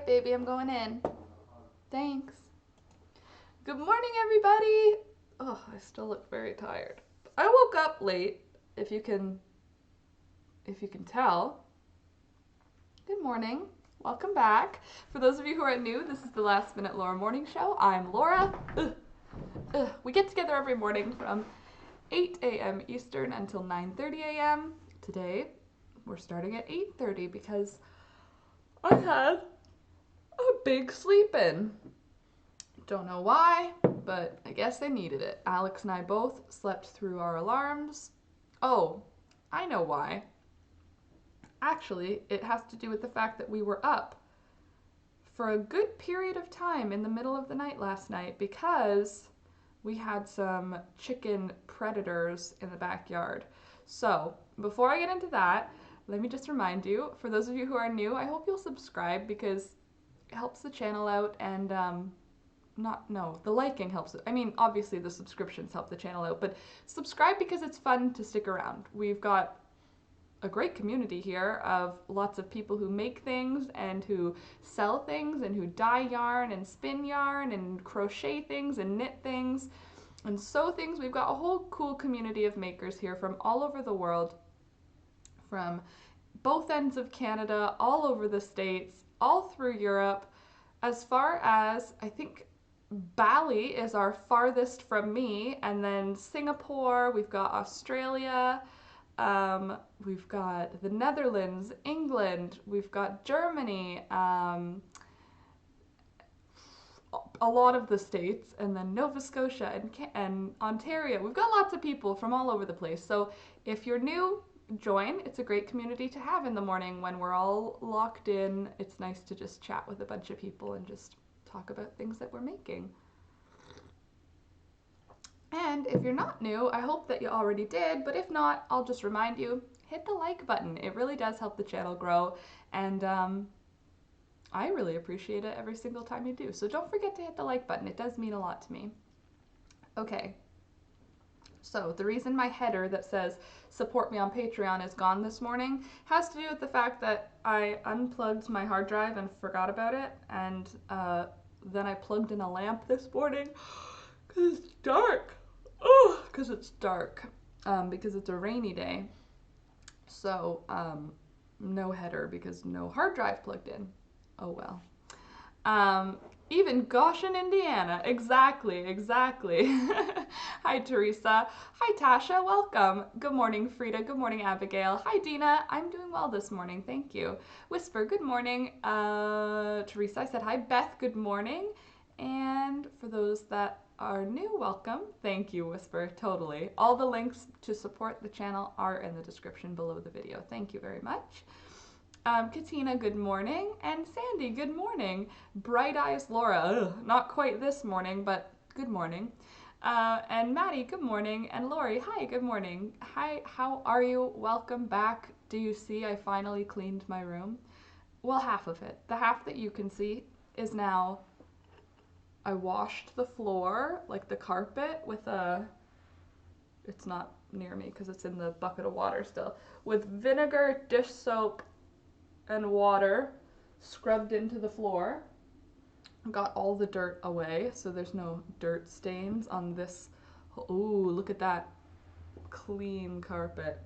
right, baby, I'm going in. Thanks. Good morning, everybody. Oh, I still look very tired. I woke up late, if you can tell. Good morning. Welcome back. For those of you who are new, this is the Last Minute Laura Morning Show. I'm Laura. We get together every morning from 8 a.m. Eastern until 9:30 a.m. Today, we're starting at 8:30 because I had a big sleep in. Don't know why, but I guess I needed it. Alex and I both slept through our alarms. Oh, I know why. Actually, it has to do with the fact that we were up for a good period of time in the middle of the night last night because we had some chicken predators in the backyard. So, before I get into that, let me just remind you, for those of you who are new, I hope you'll subscribe because it helps the channel out and the liking helps. I mean, obviously the subscriptions help the channel out, but subscribe because it's fun to stick around. We've got a great community here of lots of people who make things and who sell things and who dye yarn and spin yarn and crochet things and knit things and sew things. We've got a whole cool community of makers here from all over the world, from both ends of Canada, all over the States, all through Europe. As far as, I think, Bali is our farthest from me, and then Singapore, we've got Australia, we've got the Netherlands, England, we've got Germany, a lot of the states, and then Nova Scotia and Ontario. We've got lots of people from all over the place. So if you're new, join. It's a great community to have in the morning when we're all locked in. It's nice to just chat with a bunch of people and just talk about things that we're making. And if you're not new, I hope that you already did, but if not, I'll just remind you, hit the like button. It really does help the channel grow, and I really appreciate it every single time you do. So don't forget to hit the like button. It does mean a lot to me. Okay. So the reason my header that says support me on Patreon is gone this morning has to do with the fact that I unplugged my hard drive and forgot about it, and then I plugged in a lamp this morning because it's dark. Oh, because it's dark. Because it's a rainy day. So no header because no hard drive plugged in. Oh well. Even Goshen, Indiana. Exactly. Hi, Teresa. Hi, Tasha. Welcome. Good morning, Frida. Good morning, Abigail. Hi, Dina. I'm doing well this morning. Thank you. Whisper, good morning. Teresa, I said hi. Beth, good morning. And for those that are new, welcome. Thank you, Whisper. Totally. All the links to support the channel are in the description below the video. Thank you very much. Katina, good morning. And Sandy, good morning. Bright Eyes Laura, not quite this morning, but good morning. And Maddie, good morning. And Lori, hi, good morning. Hi, how are you? Welcome back. Do you see I finally cleaned my room? Well, half of it. The half that you can see is now, I washed the floor, like the carpet, with it's not near me because it's in the bucket of water still, with vinegar, dish soap, and water scrubbed into the floor. Got all the dirt away, so there's no dirt stains on this. Ooh, look at that clean carpet.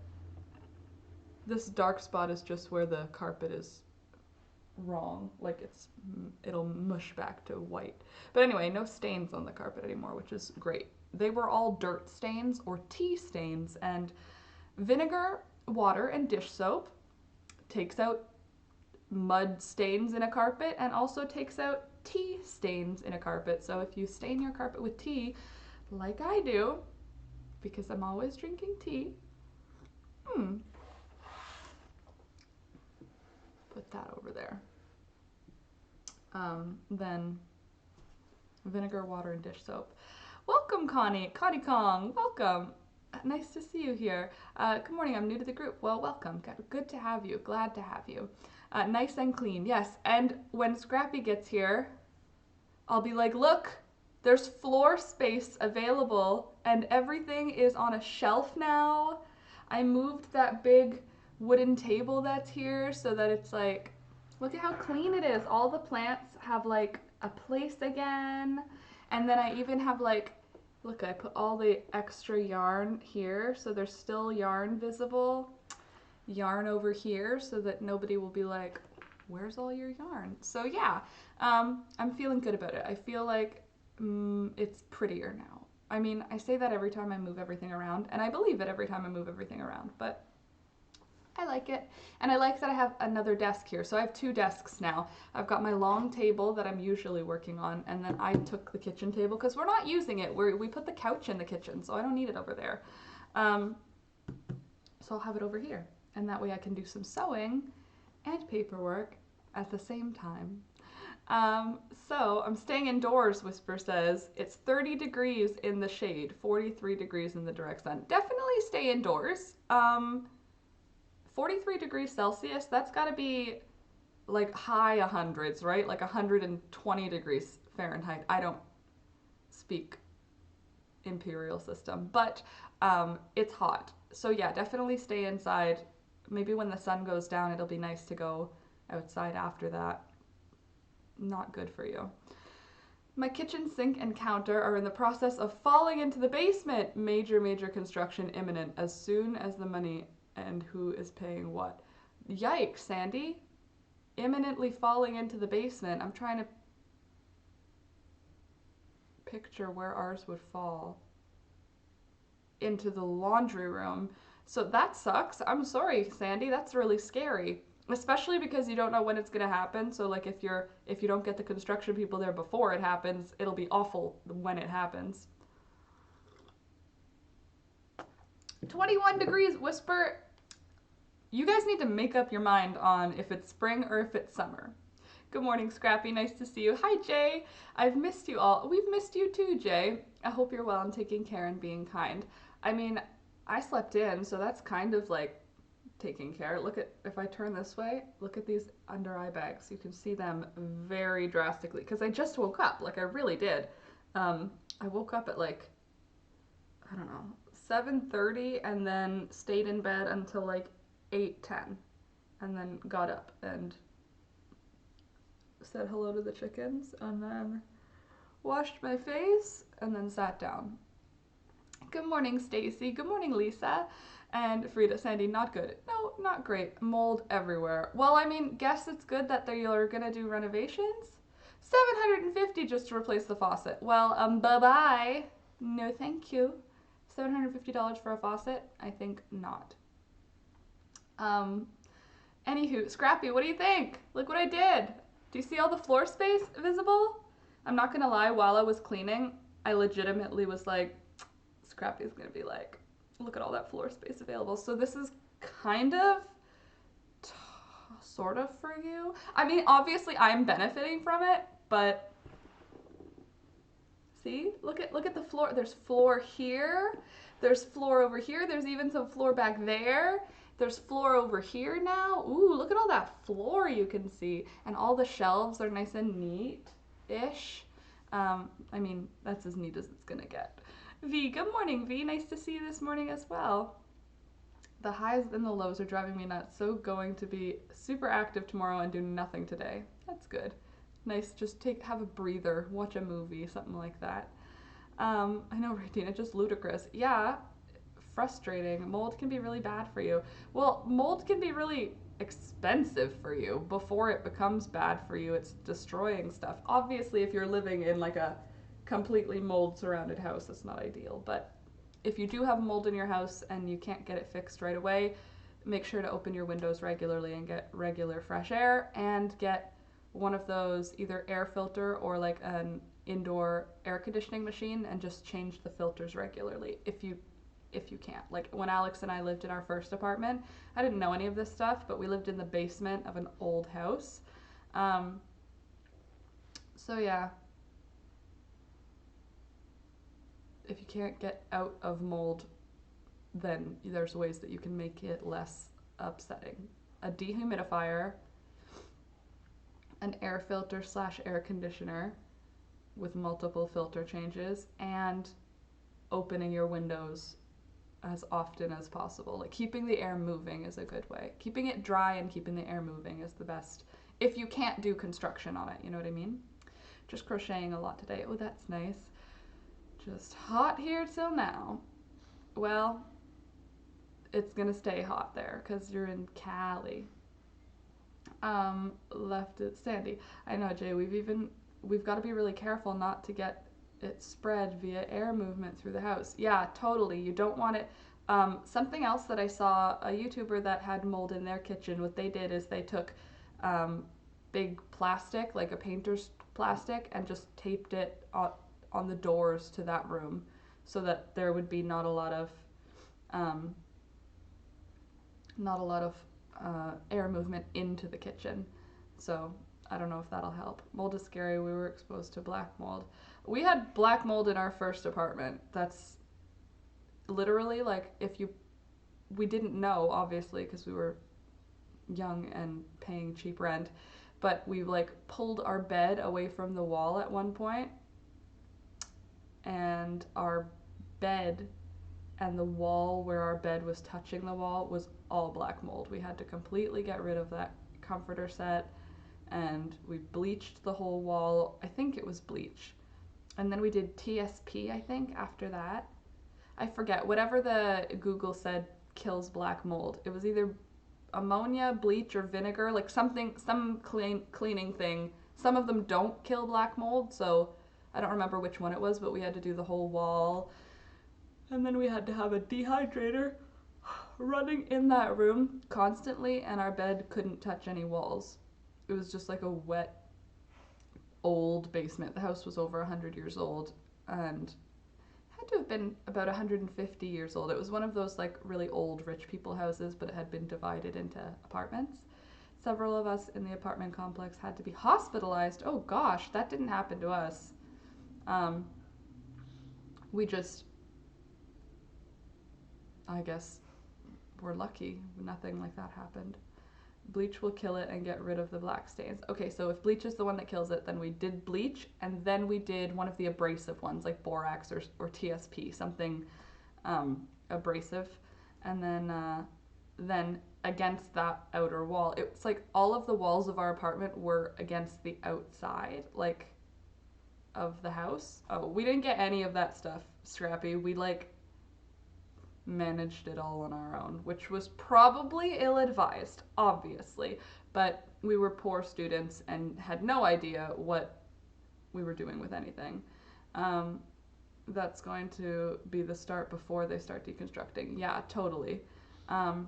This dark spot is just where the carpet is wrong, like it'll mush back to white. But anyway, no stains on the carpet anymore, which is great. They were all dirt stains or tea stains, and vinegar, water, and dish soap takes out mud stains in a carpet and also takes out tea stains in a carpet. So if you stain your carpet with tea, like I do, because I'm always drinking tea, put that over there. Then vinegar, water, and dish soap. Welcome, Connie Kong, welcome. Nice to see you here. Good morning, I'm new to the group. Well, welcome, good to have you, glad to have you. Nice and clean, yes. And when Scrappy gets here, I'll be like, look, there's floor space available and everything is on a shelf now. I moved that big wooden table that's here so that it's like Look at how clean it is. All the plants have like a place again. And then I even have like, look, I put all the extra yarn here so there's still yarn visible. Yarn over here so that nobody will be like, where's all your yarn? So yeah, I'm feeling good about it. I feel like it's prettier now. I mean, I say that every time I move everything around, and I believe it every time I move everything around, but I like it. And I like that I have another desk here. So I have 2 desks now. I've got my long table that I'm usually working on, and then I took the kitchen table because we're not using it. We put the couch in the kitchen, so I don't need it over there. So I'll have it over here. And that way I can do some sewing and paperwork at the same time. So I'm staying indoors, Whisper says. It's 30 degrees in the shade, 43 degrees in the direct sun. Definitely stay indoors. 43 degrees Celsius, that's gotta be like high 100s, right? Like 120 degrees Fahrenheit. I don't speak imperial system, but it's hot. So yeah, definitely stay inside. Maybe when the sun goes down, it'll be nice to go outside after that. Not good for you. My kitchen sink and counter are in the process of falling into the basement. Major construction imminent as soon as the money and who is paying what. Yikes, Sandy. Imminently falling into the basement. I'm trying to picture where ours would fall. Into the laundry room. So that sucks. I'm sorry, Sandy. That's really scary. Especially because you don't know when it's gonna happen. So like if you don't get the construction people there before it happens, it'll be awful when it happens. 21 degrees, Whisper. You guys need to make up your mind on if it's spring or if it's summer. Good morning, Scrappy. Nice to see you. Hi, Jay. I've missed you all. We've missed you too, Jay. I hope you're well and taking care and being kind. I mean, I slept in, so that's kind of like taking care. Look at, if I turn this way, look at these under eye bags. You can see them very drastically because I just woke up, like I really did. I woke up at like, I don't know, 7:30 and then stayed in bed until like 8:10 and then got up and said hello to the chickens and then washed my face and then sat down. Good morning, Stacy. Good morning, Lisa. And Frida, Sandy, not good. No, not great. Mold everywhere. Well, I mean, guess it's good that you're gonna do renovations. $750 just to replace the faucet. Well, bye-bye. No, thank you. $750 for a faucet? I think not. Anywho, Scrappy, what do you think? Look what I did. Do you see all the floor space visible? I'm not gonna lie, while I was cleaning, I legitimately was like, Scrappy's gonna be like, look at all that floor space available. So this is kind of, sort of for you. I mean, obviously I'm benefiting from it, but see, look at the floor. There's floor here. There's floor over here. There's even some floor back there. There's floor over here now. Ooh, look at all that floor you can see. And all the shelves are nice and neat-ish. I mean, that's as neat as it's gonna get. V, good morning, V. Nice to see you this morning as well. The highs and the lows are driving me nuts. So going to be super active tomorrow and do nothing today. That's good. Nice, just have a breather, watch a movie, something like that. I know, right, Dina, just ludicrous. Yeah, frustrating. Mold can be really bad for you. Well, mold can be really expensive for you before it becomes bad for you. It's destroying stuff. Obviously, if you're living in like a completely mold surrounded house, that's not ideal, but if you do have mold in your house and you can't get it fixed right away, make sure to open your windows regularly and get regular fresh air and get one of those, either air filter or like an indoor air conditioning machine, and just change the filters regularly if you can't. Like when Alex and I lived in our first apartment, I didn't know any of this stuff, but we lived in the basement of an old house. So yeah, if you can't get out of mold, then there's ways that you can make it less upsetting. A dehumidifier, an air filter / air conditioner with multiple filter changes, and opening your windows as often as possible. Like keeping the air moving is a good way. Keeping it dry and keeping the air moving is the best. if you can't do construction on it, you know what I mean? Just crocheting a lot today. Oh, that's nice. Just hot here till now. Well, it's gonna stay hot there because you're in Cali. Left it Sandy. I know, Jay. We've got to be really careful not to get it spread via air movement through the house. Yeah, totally. You don't want it. Something else that I saw, a YouTuber that had mold in their kitchen. What they did is they took big plastic, like a painter's plastic, and just taped it on the doors to that room, so that there would be not a lot of um, air movement into the kitchen. So I don't know if that'll help. Mold is scary. We were exposed to black mold. We had black mold in our first apartment. That's literally like we didn't know, obviously, because we were young and paying cheap rent, but we like pulled our bed away from the wall at one point, and our bed and the wall where our bed was touching the wall was all black mold. We had to completely get rid of that comforter set, and we bleached the whole wall. I think it was bleach. And then we did TSP, I think, after that. I forget. Whatever the Google said kills black mold. It was either ammonia, bleach, or vinegar, like something, some cleaning thing. Some of them don't kill black mold, so I don't remember which one it was, but we had to do the whole wall. And then we had to have a dehydrator running in that room constantly, and our bed couldn't touch any walls. It was just like a wet, old basement. The house was over 100 years old and had to have been about 150 years old. It was one of those like really old rich people houses, but it had been divided into apartments. Several of us in the apartment complex had to be hospitalized. Oh gosh, that didn't happen to us. We just, I guess, were lucky. Nothing like that happened. Bleach will kill it and get rid of the black stains. Okay, so if bleach is the one that kills it, then we did bleach, and then we did one of the abrasive ones, like borax or TSP, something abrasive. And then against that outer wall, it's like all of the walls of our apartment were against the outside, like, of the house. Oh, we didn't get any of that stuff, Scrappy. We like managed it all on our own, which was probably ill-advised, obviously, but we were poor students and had no idea what we were doing with anything. That's going to be the start before they start deconstructing. Yeah, totally. The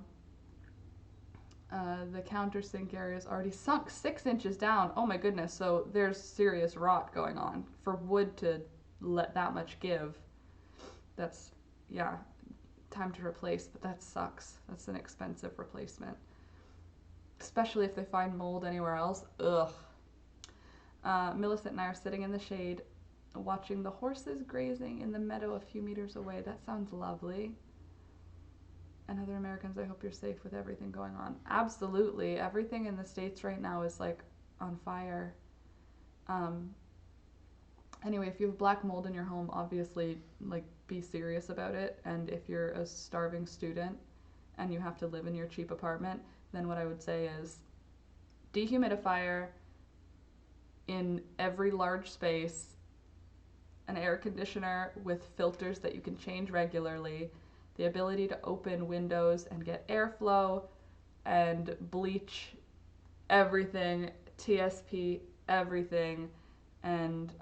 countersink area is already sunk 6 inches down. Oh my goodness, so there's serious rot going on. For wood to let that much give, that's, yeah, time to replace, but that sucks. That's an expensive replacement, especially if they find mold anywhere else. Ugh. Millicent and I are sitting in the shade watching the horses grazing in the meadow a few meters away. That sounds lovely. And other Americans, I hope you're safe with everything going on. Absolutely. Everything in the States right now is like on fire. Anyway, if you have black mold in your home, obviously, like, be serious about it. And if you're a starving student and you have to live in your cheap apartment, then what I would say is dehumidifier in every large space, an air conditioner with filters that you can change regularly, the ability to open windows and get airflow, and bleach everything, TSP everything, and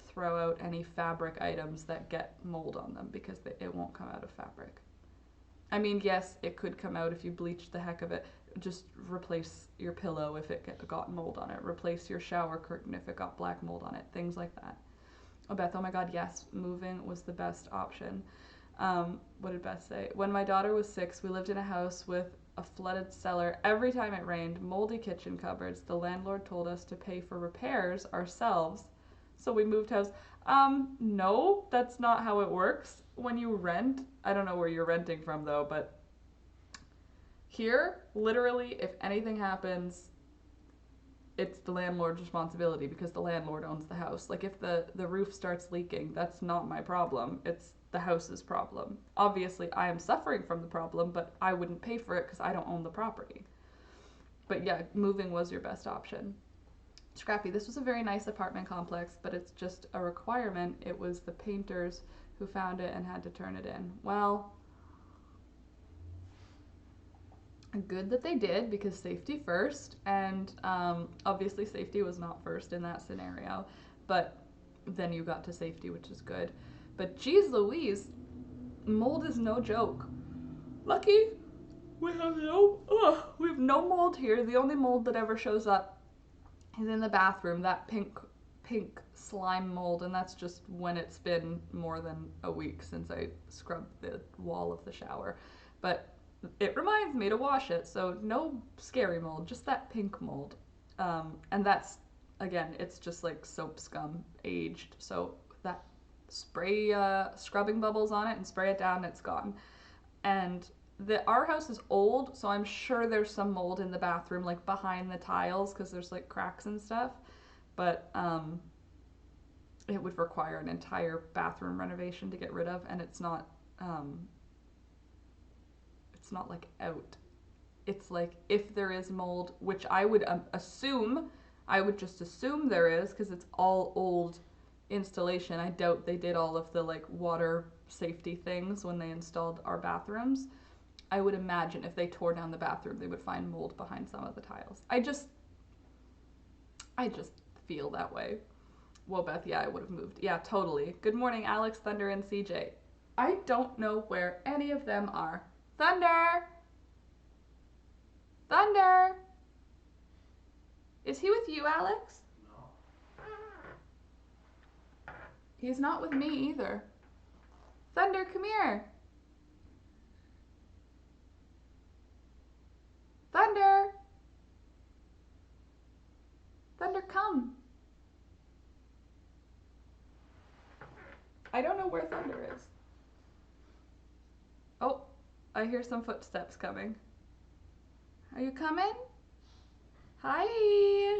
throw out any fabric items that get mold on them, because it won't come out of fabric. I mean, yes, it could come out if you bleached the heck of it. Just replace your pillow if it got mold on it. Replace your shower curtain if it got black mold on it. Things like that. Oh, Beth, oh my God, yes, moving was the best option. What did Beth say? When my daughter was 6, we lived in a house with a flooded cellar every time it rained, moldy kitchen cupboards. The landlord told us to pay for repairs ourselves, so we moved house. No, that's not how it works. When you rent, I don't know where you're renting from though, but here, literally, if anything happens, it's the landlord's responsibility because the landlord owns the house. Like, if the roof starts leaking, that's not my problem. It's the house's problem. Obviously, I am suffering from the problem, but I wouldn't pay for it because I don't own the property. But yeah, moving was your best option. Scrappy, this was a very nice apartment complex, but it's just a requirement. It was the painters who found it and had to turn it in. Well, good that they did, because safety first, and obviously safety was not first in that scenario, but then you got to safety, which is good. But geez Louise, mold is no joke. Lucky we have no mold here. The only mold that ever shows up is in the bathroom, that pink slime mold, and that's just when it's been more than a week since I scrubbed the wall of the shower. But it reminds me to wash it, so no scary mold, just that pink mold. And that's, again, it's just like soap scum aged, so that spray scrubbing bubbles on it and spray it down and it's gone. And our house is old, so I'm sure there's some mold in the bathroom, like behind the tiles, because there's like cracks and stuff. But it would require an entire bathroom renovation to get rid of, and it's not like out. It's like if there is mold, which I would assume, I would just assume there is, because it's all old installation. I doubt they did all of the like water safety things when they installed our bathrooms. I would imagine if they tore down the bathroom, they would find mold behind some of the tiles. I just feel that way. Well, Beth, yeah, I would have moved. Yeah, totally. Good morning, Alex, Thunder, and CJ. I don't know where any of them are. Thunder! Thunder! Is he with you, Alex? No. He's not with me either. Thunder, come here. Thunder! Thunder, come. I don't know where Thunder is. Oh, I hear some footsteps coming. Are you coming? Hi,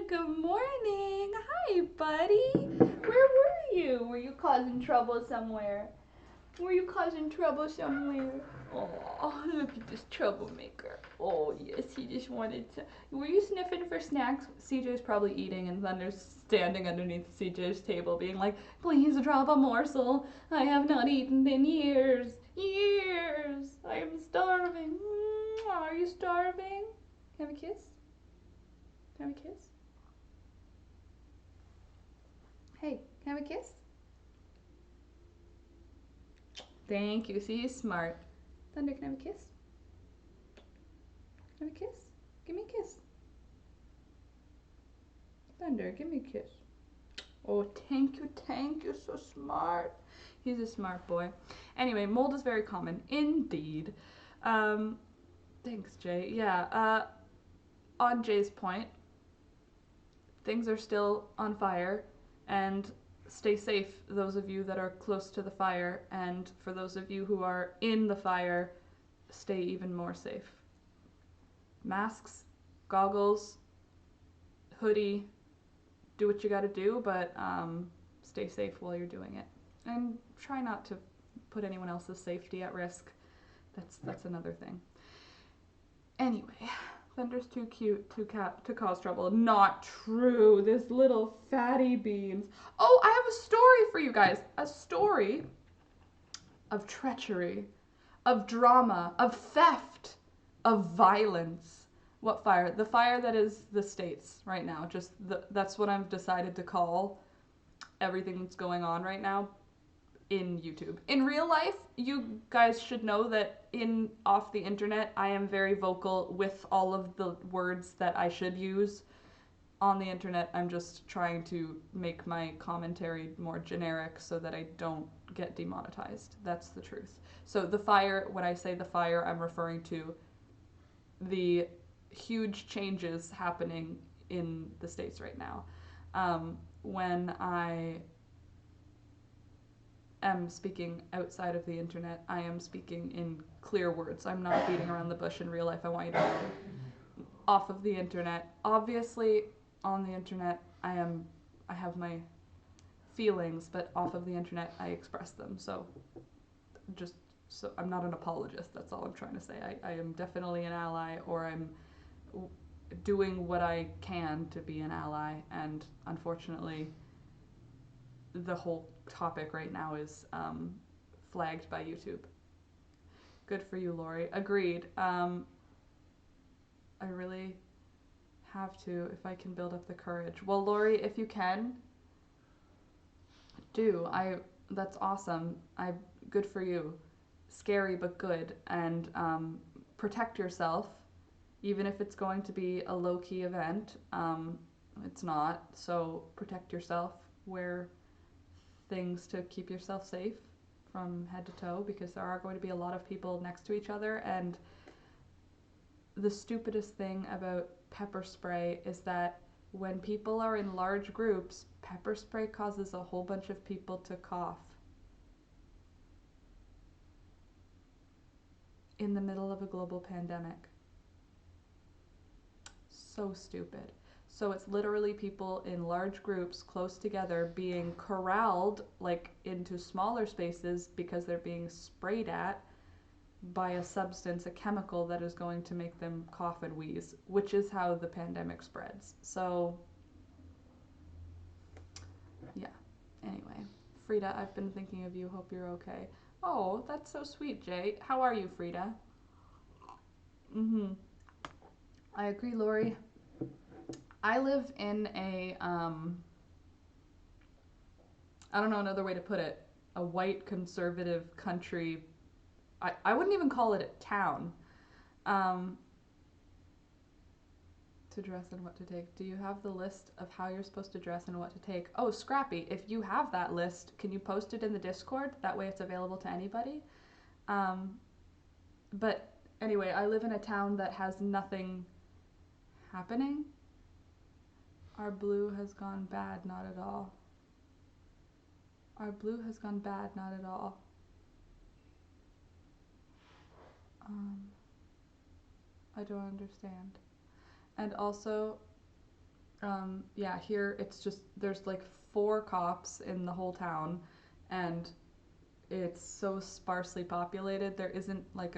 good morning. Hi, buddy. Where were you? Were you causing trouble somewhere? Were you causing trouble somewhere? Oh, look at this troublemaker. Oh, yes, he just wanted to. Were you sniffing for snacks? CJ's probably eating, and Thunder's standing underneath CJ's table being like, please drop a morsel. I have not eaten in years. Years. I am starving. Are you starving? Can I have a kiss? Can I have a kiss? Hey, can I have a kiss? Thank you. See, he's smart. Thunder, can I have a kiss? Can I have a kiss? Give me a kiss. Thunder, give me a kiss. Oh, thank you, so smart. He's a smart boy. Anyway, mold is very common, indeed. Thanks, Jay. Yeah, on Jay's point, things are still on fire, and stay safe, those of you that are close to the fire, and for those of you who are in the fire, stay even more safe. Masks, goggles, hoodie, do what you gotta do, but stay safe while you're doing it. And try not to put anyone else's safety at risk. That's another thing. Anyway, Thunder's too cute to cause trouble. Not true. This little fatty beans. Oh, I have a story for you guys. A story of treachery, of drama, of theft, of violence. What fire? The fire that is the States right now. That's what I've decided to call everything that's going on right now in YouTube. In real life, you guys should know that off the internet, I am very vocal with all of the words that I should use. On the internet, I'm just trying to make my commentary more generic so that I don't get demonetized. That's the truth. So the fire, when I say the fire, I'm referring to the huge changes happening in the States right now. When I am speaking outside of the internet, I am speaking in clear words. I'm not beating around the bush in real life. I want you to know. Off of the internet, obviously on the internet, I have my feelings, but off of the internet, I express them. So I'm not an apologist. That's all I'm trying to say. I am definitely an ally, or I'm doing what I can to be an ally, and unfortunately, the whole topic right now is flagged by YouTube. Good for you, Lori. Agreed. I really have to, if I can build up the courage. Well, Lori, if you can, do. That's awesome. Good for you. Scary but good, and protect yourself, even if it's going to be a low key event. It's not, so protect yourself. Wear things to keep yourself safe from head to toe, because there are going to be a lot of people next to each other. And the stupidest thing about pepper spray is that when people are in large groups, pepper spray causes a whole bunch of people to cough in the middle of a global pandemic. So stupid. So it's literally people in large groups close together being corralled like into smaller spaces because they're being sprayed at by a substance, a chemical that is going to make them cough and wheeze, which is how the pandemic spreads. So yeah. Anyway, Frida, I've been thinking of you. Hope you're okay. Oh, that's so sweet, Jay. How are you, Frida? I agree, Lori. I live in a I don't know another way to put it, a white conservative country. I wouldn't even call it a town. Um, to dress and what to take. Do you have the list of how you're supposed to dress and what to take? Oh, Scrappy, if you have that list, can you post it in the Discord? That way it's available to anybody. But anyway, I live in a town that has nothing happening. Our blue has gone bad, not at all. Our blue has gone bad, not at all. I don't understand. And also, yeah, here it's just, there's like 4 cops in the whole town, and it's so sparsely populated. There isn't like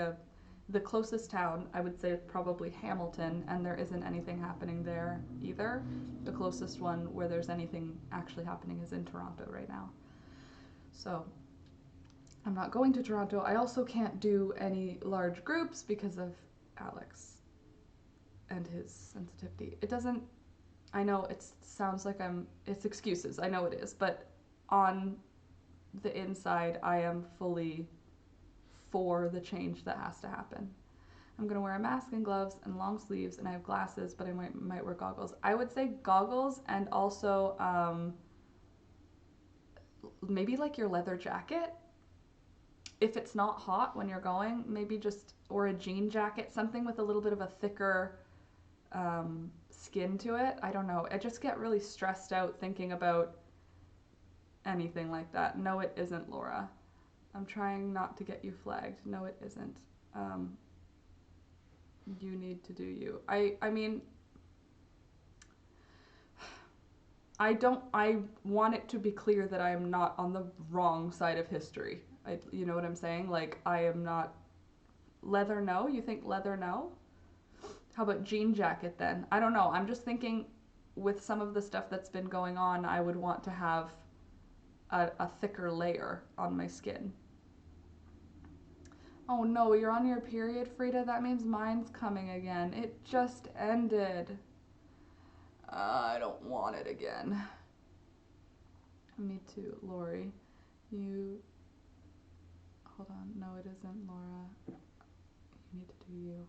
the closest town, I would say, is probably Hamilton, and there isn't anything happening there either. The closest one where there's anything actually happening is in Toronto right now. So I'm not going to Toronto. I also can't do any large groups because of Alex and his sensitivity. It doesn't, I know it sounds like it's excuses. I know it is, but on the inside, I am fully for the change that has to happen. I'm gonna wear a mask and gloves and long sleeves, and I have glasses, but I might wear goggles. I would say goggles, and also maybe like your leather jacket. If it's not hot when you're going, maybe just, or a jean jacket, something with a little bit of a thicker skin to it. I don't know. I just get really stressed out thinking about anything like that. No, it isn't, Laura. I'm trying not to get you flagged. No, it isn't. You need to do you. I mean, I want it to be clear that I am not on the wrong side of history. You know what I'm saying? Like, I am not. Leather, no? You think leather, no? How about jean jacket then? I don't know. I'm just thinking with some of the stuff that's been going on, I would want to have a thicker layer on my skin. Oh no, you're on your period, Frida? That means mine's coming again. It just ended. I don't want it again. Me too, Lori. You... Hold on. No, it isn't, Laura. You need to do you.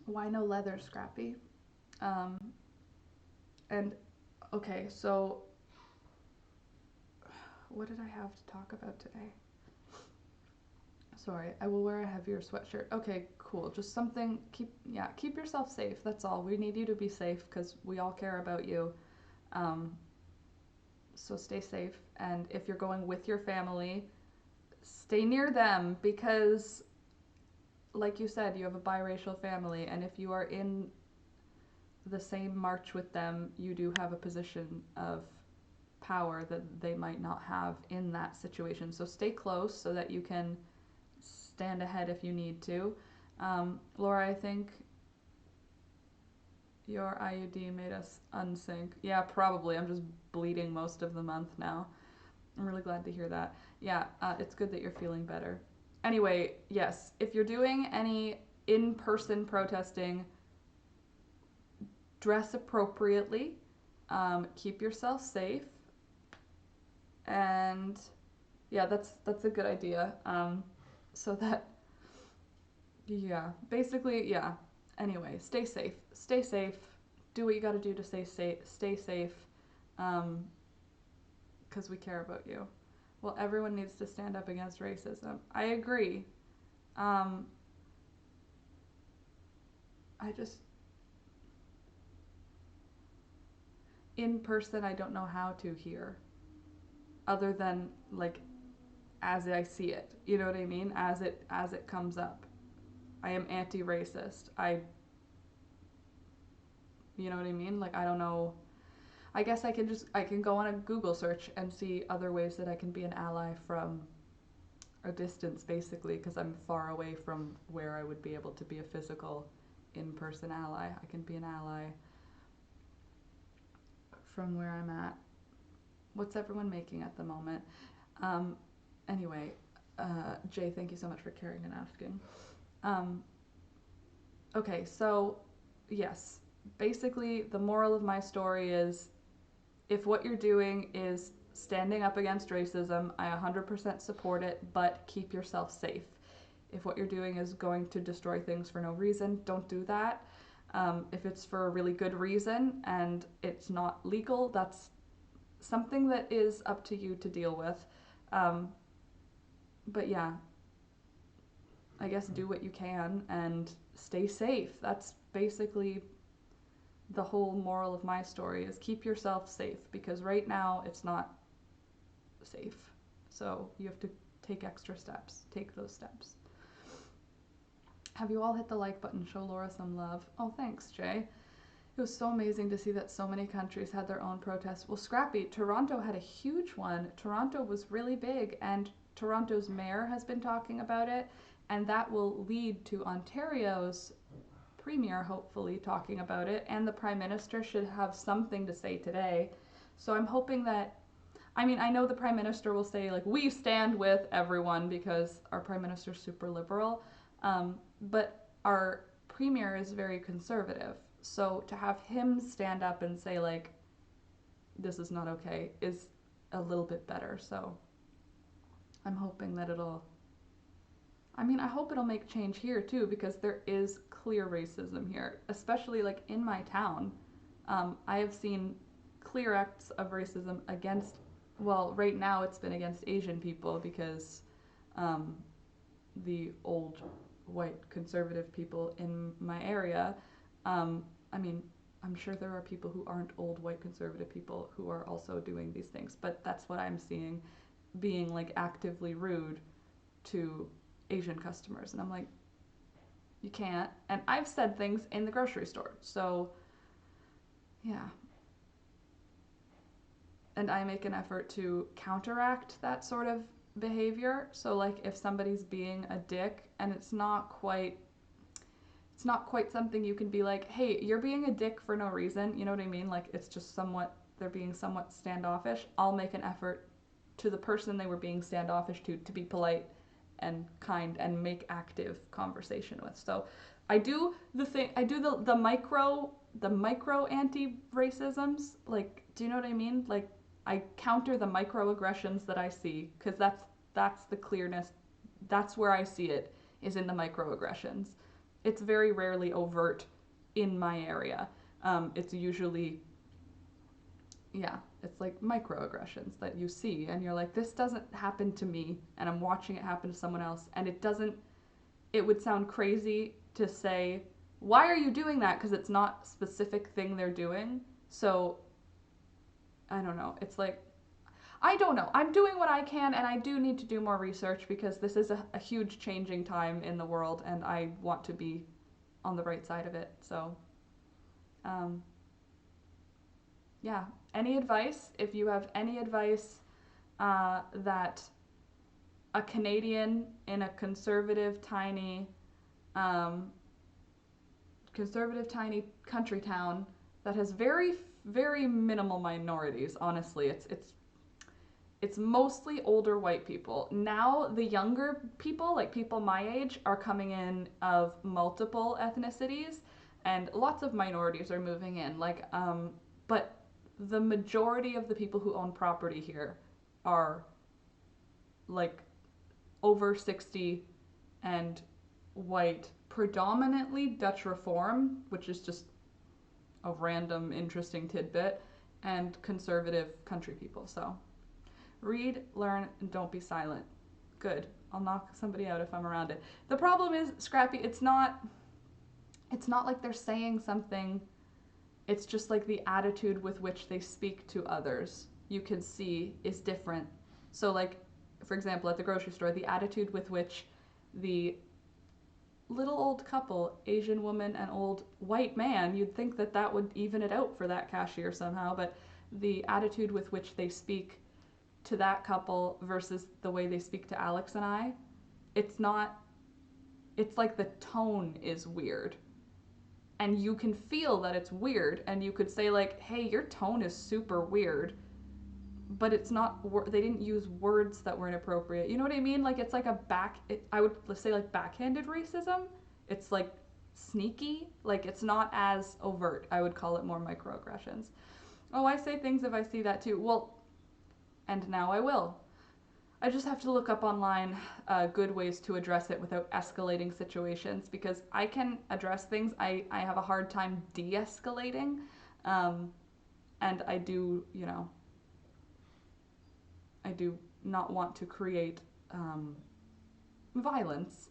Why no leather, Scrappy? And, okay, so... What did I have to talk about today? Sorry, I will wear a heavier sweatshirt. Okay, cool. Just something, keep yourself safe. That's all. We need you to be safe because we all care about you. So stay safe. And if you're going with your family, stay near them because, like you said, you have a biracial family. And if you are in the same march with them, you do have a position of power that they might not have in that situation. So stay close so that you can stand ahead if you need to. Laura, I think your IUD made us unsync. Yeah, probably. I'm just bleeding most of the month now. I'm really glad to hear that. Yeah, it's good that you're feeling better. Anyway, yes, if you're doing any in-person protesting, dress appropriately, keep yourself safe, and yeah, that's a good idea. So that yeah, basically yeah. Anyway, stay safe. Stay safe. Do what you got to do to stay safe. Stay safe, because we care about you. Well, everyone needs to stand up against racism. I agree. Um, I just in person, I don't know how to here, other than like as I see it. You know what I mean? As it comes up. I am anti-racist. You know what I mean? Like I don't know. I guess I can go on a Google search and see other ways that I can be an ally from a distance, basically, because I'm far away from where I would be able to be a physical in-person ally. I can be an ally from where I'm at. What's everyone making at the moment? Um, anyway, Jay, thank you so much for caring and asking. Um, okay, so yes, basically the moral of my story is if what you're doing is standing up against racism, I 100% support it, but keep yourself safe. If what you're doing is going to destroy things for no reason, don't do that. If it's for a really good reason and it's not legal, that's something that is up to you to deal with. Um, but yeah, I guess do what you can and stay safe. That's basically the whole moral of my story is keep yourself safe because right now it's not safe. So you have to take extra steps. Take those steps. Have you all hit the like button? Show Laura some love. Oh, thanks, Jay. It was so amazing to see that so many countries had their own protests. Well, Scrappy, Toronto had a huge one. Toronto was really big, and Toronto's mayor has been talking about it, and that will lead to Ontario's premier hopefully talking about it, and the prime minister should have something to say today. So I'm hoping that I mean, I know the prime minister will say like we stand with everyone because our prime minister's super liberal, but our premier is very conservative. So to have him stand up and say like this is not okay is a little bit better. So I'm hoping that it'll I mean, I hope it'll make change here too because there is clear racism here, especially like in my town. I have seen clear acts of racism against, well, right now it's been against Asian people because um, the old white conservative people in my area, I mean, I'm sure there are people who aren't old white conservative people who are also doing these things, but that's what I'm seeing being like actively rude to Asian customers. And I'm like, you can't. And I've said things in the grocery store. So, yeah. And I make an effort to counteract that sort of behavior. So, like, if somebody's being a dick and it's not quite something you can be like, hey, you're being a dick for no reason. You know what I mean? Like, it's just they're being somewhat standoffish. I'll make an effort to the person they were being standoffish to be polite and kind and make active conversation with. So I do the micro anti-racisms. Like, do you know what I mean? Like I counter the microaggressions that I see because that's the clearness. That's where I see it is in the microaggressions. It's very rarely overt in my area. It's usually yeah, it's like microaggressions that you see and you're like this doesn't happen to me and I'm watching it happen to someone else and it would sound crazy to say why are you doing that because it's not a specific thing they're doing. So I don't know, it's like I don't know, I'm doing what I can and I do need to do more research because this is a huge changing time in the world and I want to be on the right side of it. So um yeah, any advice? If you have any advice that a Canadian in a conservative, tiny conservative tiny country town that has very, very minimal minorities, honestly. It's mostly older white people. Now the younger people, like people my age, are coming in of multiple ethnicities, and lots of minorities are moving in. But the majority of the people who own property here are like over 60 and white, predominantly Dutch Reform, which is just a random interesting tidbit, and conservative country people. So read, learn, and don't be silent. Good. I'll knock somebody out if I'm around it. The problem is, Scrappy, it's not like they're saying something. It's just like the attitude with which they speak to others, you can see, is different. So like, for example, at the grocery store, the attitude with which the little old couple, Asian woman and old white man, you'd think that that would even it out for that cashier somehow, but the attitude with which they speak to that couple versus the way they speak to Alex and I, it's like the tone is weird. And you can feel that it's weird, and you could say like, hey, your tone is super weird, but it's not, they didn't use words that were inappropriate. You know what I mean? Like, it's like I would say like backhanded racism. It's like sneaky. Like, it's not as overt. I would call it more microaggressions. Oh, I say things if I see that too. Well, and now I will. I just have to look up online good ways to address it without escalating situations, because I can address things. I have a hard time de-escalating. And I do, I do not want to create violence,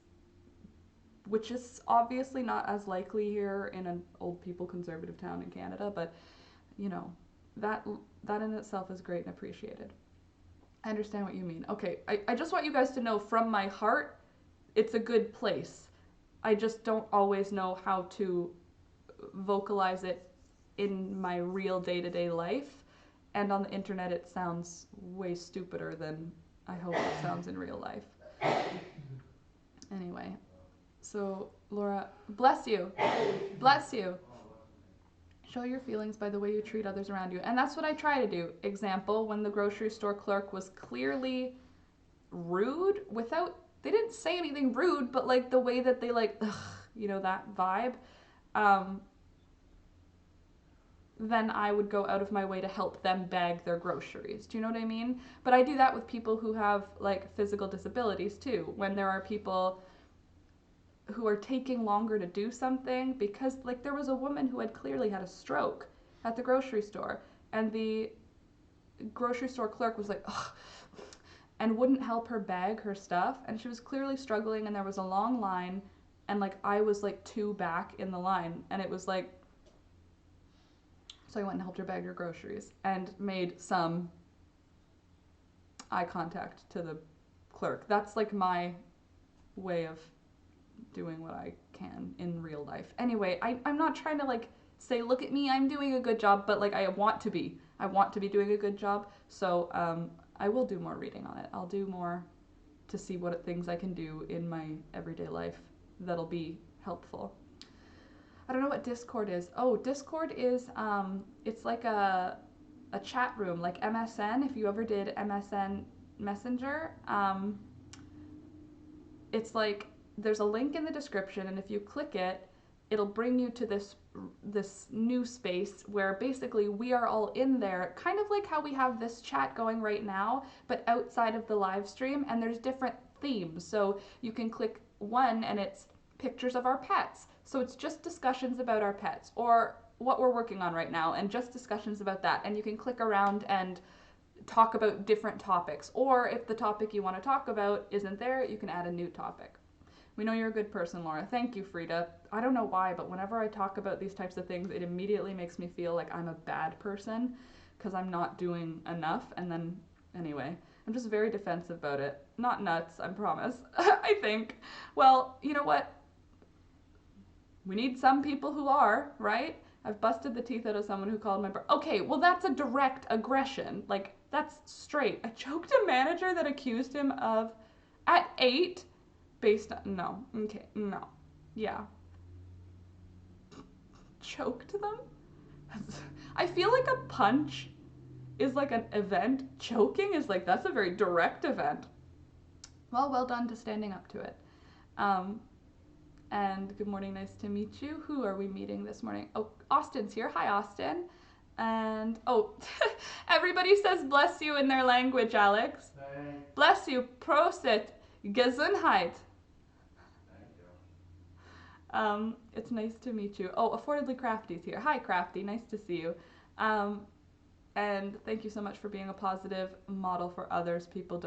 which is obviously not as likely here in an old people conservative town in Canada, but that in itself is great and appreciated. I understand what you mean. Okay, I just want you guys to know from my heart, it's a good place. I just don't always know how to vocalize it in my real day-to-day life. And on the internet, it sounds way stupider than I hope it sounds in real life. Anyway, so Laura, bless you. Bless you. Show your feelings by the way you treat others around you. And that's what I try to do. Example, when the grocery store clerk was clearly rude they didn't say anything rude, but like the way that they that vibe, then I would go out of my way to help them bag their groceries. Do you know what I mean? But I do that with people who have like physical disabilities too. When there are people who are taking longer to do something, because like there was a woman who had clearly had a stroke at the grocery store, and the grocery store clerk was like, ugh, and wouldn't help her bag her stuff, and she was clearly struggling, and there was a long line, and like I was like 2 back in the line, and it was like, so I went and helped her bag her groceries and made some eye contact to the clerk. That's like my way of doing what I can in real life. Anyway, I'm not trying to like say, look at me, I'm doing a good job, but like I want to be doing a good job. So I will do more reading on it. I'll do more to see what things I can do in my everyday life that'll be helpful. I don't know what Discord is. Oh, Discord is it's like a chat room, like MSN. If you ever did MSN Messenger, it's like there's a link in the description, and if you click it, it'll bring you to this new space where basically we are all in there, kind of like how we have this chat going right now, but outside of the live stream, and there's different themes. So you can click one and it's pictures of our pets. So it's just discussions about our pets or what we're working on right now, and just discussions about that. And you can click around and talk about different topics. Or if the topic you want to talk about isn't there, you can add a new topic. We know you're a good person, Laura. Thank you, Frida. I don't know why, but whenever I talk about these types of things, it immediately makes me feel like I'm a bad person because I'm not doing enough. And then, anyway, I'm just very defensive about it. Not nuts, I promise. I think. Well, you know what? We need some people who are, right? I've busted the teeth out of someone who called my okay, well, that's a direct aggression. Like, that's straight. I choked a manager that accused him of, at 8, based on, no, okay, no. Yeah. Choked them? I feel like a punch is like an event. Choking is like, that's a very direct event. Well done to standing up to it. Um, and good morning, nice to meet you. Who are we meeting this morning? Oh, Austin's here. Hi, Austin. And, oh, everybody says bless you in their language, Alex. Hey. Bless you. Prosit. Gesundheit. Thank you. It's nice to meet you. Oh, Affordably Crafty's here. Hi, Crafty. Nice to see you. And thank you so much for being a positive model for others. People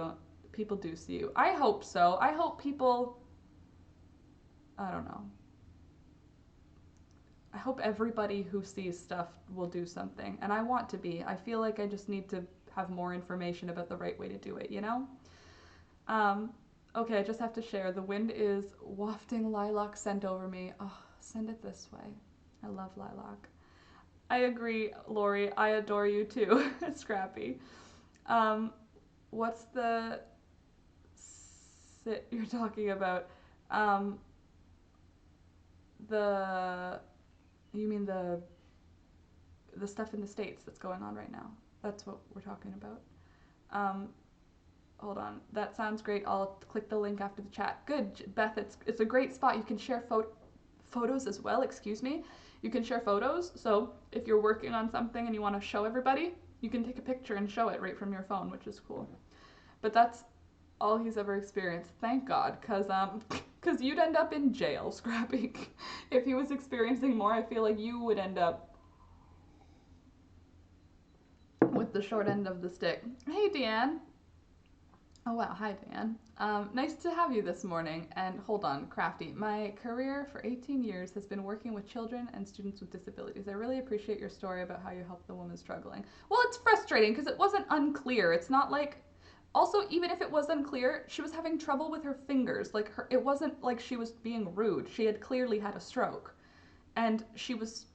do see you. I hope so. I hope people, I don't know. I hope everybody who sees stuff will do something. And I want to be. I feel like I just need to have more information about the right way to do it, you know? Okay, I just have to share. The wind is wafting lilac scent over me. Oh, send it this way. I love lilac. I agree, Lori. I adore you too, Scrappy. What's the sit you're talking about? The you mean the stuff in the States that's going on right now? That's what we're talking about. Um, Hold on. That sounds great. I'll click the link after the chat. Good, Beth. It's a great spot. You can share photos as well. Excuse me. You can share photos. So if you're working on something and you want to show everybody, you can take a picture and show it right from your phone, which is cool. But that's all he's ever experienced. Thank God, cause you'd end up in jail, Scrappy. If he was experiencing more, I feel like you would end up with the short end of the stick. Hey, Deanne. Oh wow, hi Dan. Nice to have you this morning. And hold on, Crafty. My career for 18 years has been working with children and students with disabilities. I really appreciate your story about how you help the woman struggling. Well, it's frustrating because it wasn't unclear. It's not like. Also, even if it was unclear, she was having trouble with her fingers. Like it wasn't like she was being rude. She had clearly had a stroke, and she was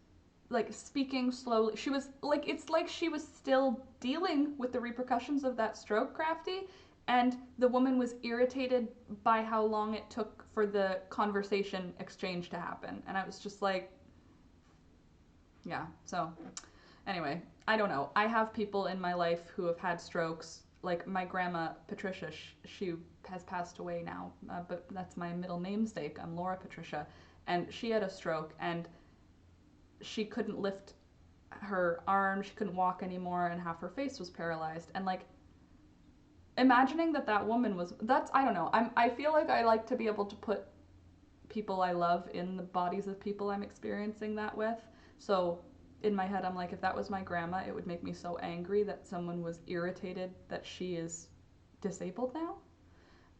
like speaking slowly. She was like, it's like she was still dealing with the repercussions of that stroke, Crafty, and the woman was irritated by how long it took for the conversation exchange to happen. And I was just like, yeah. So anyway, I don't know. I have people in my life who have had strokes. Like my grandma Patricia, she has passed away now, but that's my middle namesake. I'm Laura Patricia, and she had a stroke, and she couldn't lift her arm, she couldn't walk anymore, and half her face was paralyzed. And like imagining that woman was, that's, I don't know. I feel like I like to be able to put people I love in the bodies of people I'm experiencing that with. So in my head I'm like, if that was my grandma, it would make me so angry that someone was irritated that she is disabled now.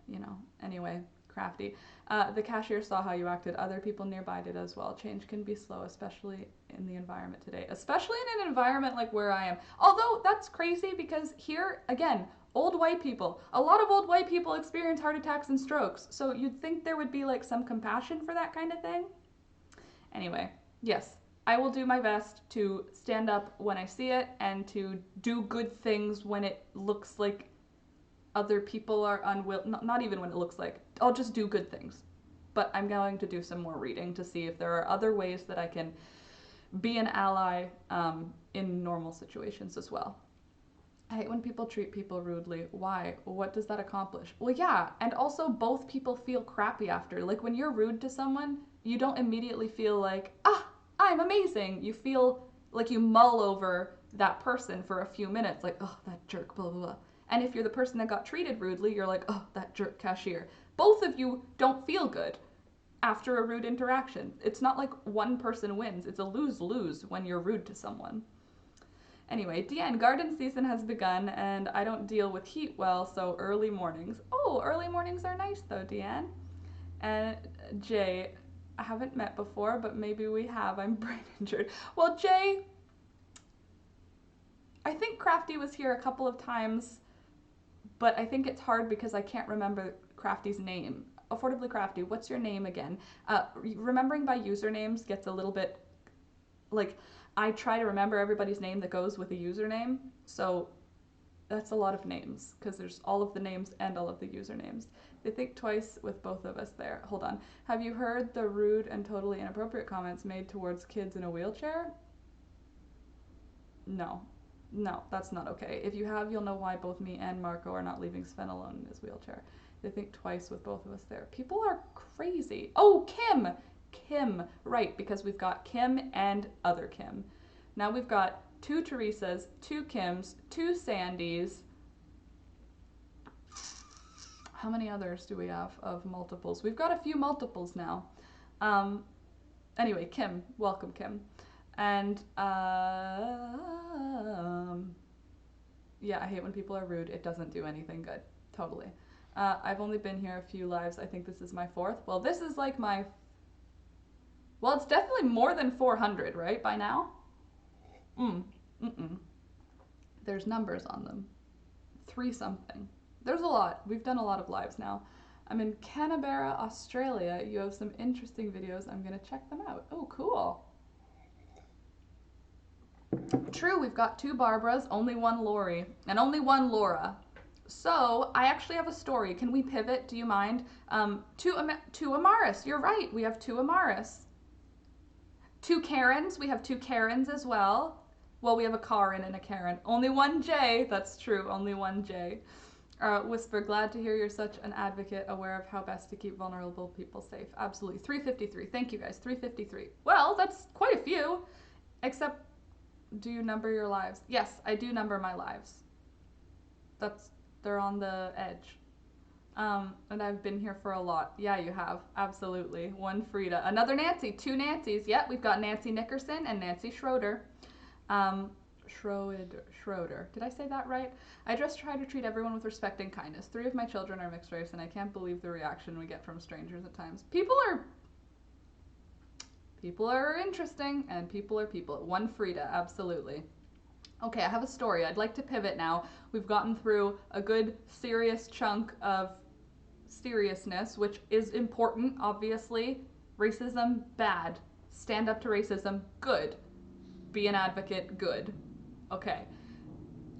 You know, anyway, Crafty. The cashier saw how you acted. Other people nearby did as well. Change can be slow, especially in the environment today. Especially in an environment like where I am. Although that's crazy because here, again, old white people. A lot of old white people experience heart attacks and strokes. So you'd think there would be like some compassion for that kind of thing. Anyway, yes, I will do my best to stand up when I see it and to do good things when it looks like other people are unwilling, not even when it looks like, I'll just do good things. But I'm going to do some more reading to see if there are other ways that I can be an ally in normal situations as well. I hate when people treat people rudely. Why? What does that accomplish? Well, yeah, and also both people feel crappy after. Like when you're rude to someone, you don't immediately feel like, I'm amazing. You feel like you mull over that person for a few minutes, like, oh, that jerk, blah, blah, blah. And if you're the person that got treated rudely, you're like, oh, that jerk cashier. Both of you don't feel good after a rude interaction. It's not like one person wins. It's a lose-lose when you're rude to someone. Anyway, Deanne, garden season has begun and I don't deal with heat well, so early mornings. Oh, early mornings are nice though, Deanne. And Jay, I haven't met before, but maybe we have. I'm brain injured. Well, Jay, I think Crafty was here a couple of times, but I think it's hard because I can't remember Crafty's name. Affordably Crafty, what's your name again? Remembering by usernames gets a little bit, like, I try to remember everybody's name that goes with a username, so That's a lot of names because there's all of the names and all of the usernames. They think twice with both of us there. Hold on. Have you heard the rude and totally inappropriate comments made towards kids in a wheelchair? No. No, that's not okay. If you have, you'll know why both me and Marco are not leaving Sven alone in his wheelchair. They think twice with both of us there. People are crazy. Oh, Kim! Kim. Right, because we've got Kim and other Kim. Now we've got two Teresas, two Kims, two Sandys. How many others do we have of multiples? We've got a few multiples now. Anyway, Kim. Welcome, Kim. And, yeah, I hate when people are rude. It doesn't do anything good. Totally. I've only been here a few lives. I think this is my fourth. Well, this is like my... Well, it's definitely more than 400, right, by now? Mm-mm. There's numbers on them. 3 something. There's a lot. We've done a lot of lives now. I'm in Canberra, Australia. You have some interesting videos. I'm going to check them out. Oh, cool. True, we've got 2 Barbaras, only 1 Lori, and only 1 Laura. So, I actually have a story. Can we pivot? Do you mind? Two Amaris. You're right. We have 2 Amaris. 2 Karens. We have 2 Karens as well. Well, we have a Karen and a Karen. Only 1 J. That's true. Only 1 J. Whisper, glad to hear you're such an advocate, aware of how best to keep vulnerable people safe. Absolutely. 353. Thank you guys. 353. Well, that's quite a few. Except, do you number your lives? Yes, I do number my lives. They're on the edge. And I've been here for a lot. Yeah, you have. Absolutely. 1 Frida. Another Nancy. 2 Nancys. Yep, we've got Nancy Nickerson and Nancy Schroeder. Schroeder. Did I say that right? I just try to treat everyone with respect and kindness. 3 of my children are mixed race, and I can't believe the reaction we get from strangers at times. People are interesting, and people are people. 1 Frida, absolutely. Okay, I have a story. I'd like to pivot now. We've gotten through a good serious chunk of seriousness, which is important, obviously. Racism, bad. Stand up to racism, good. Be an advocate, good. Okay.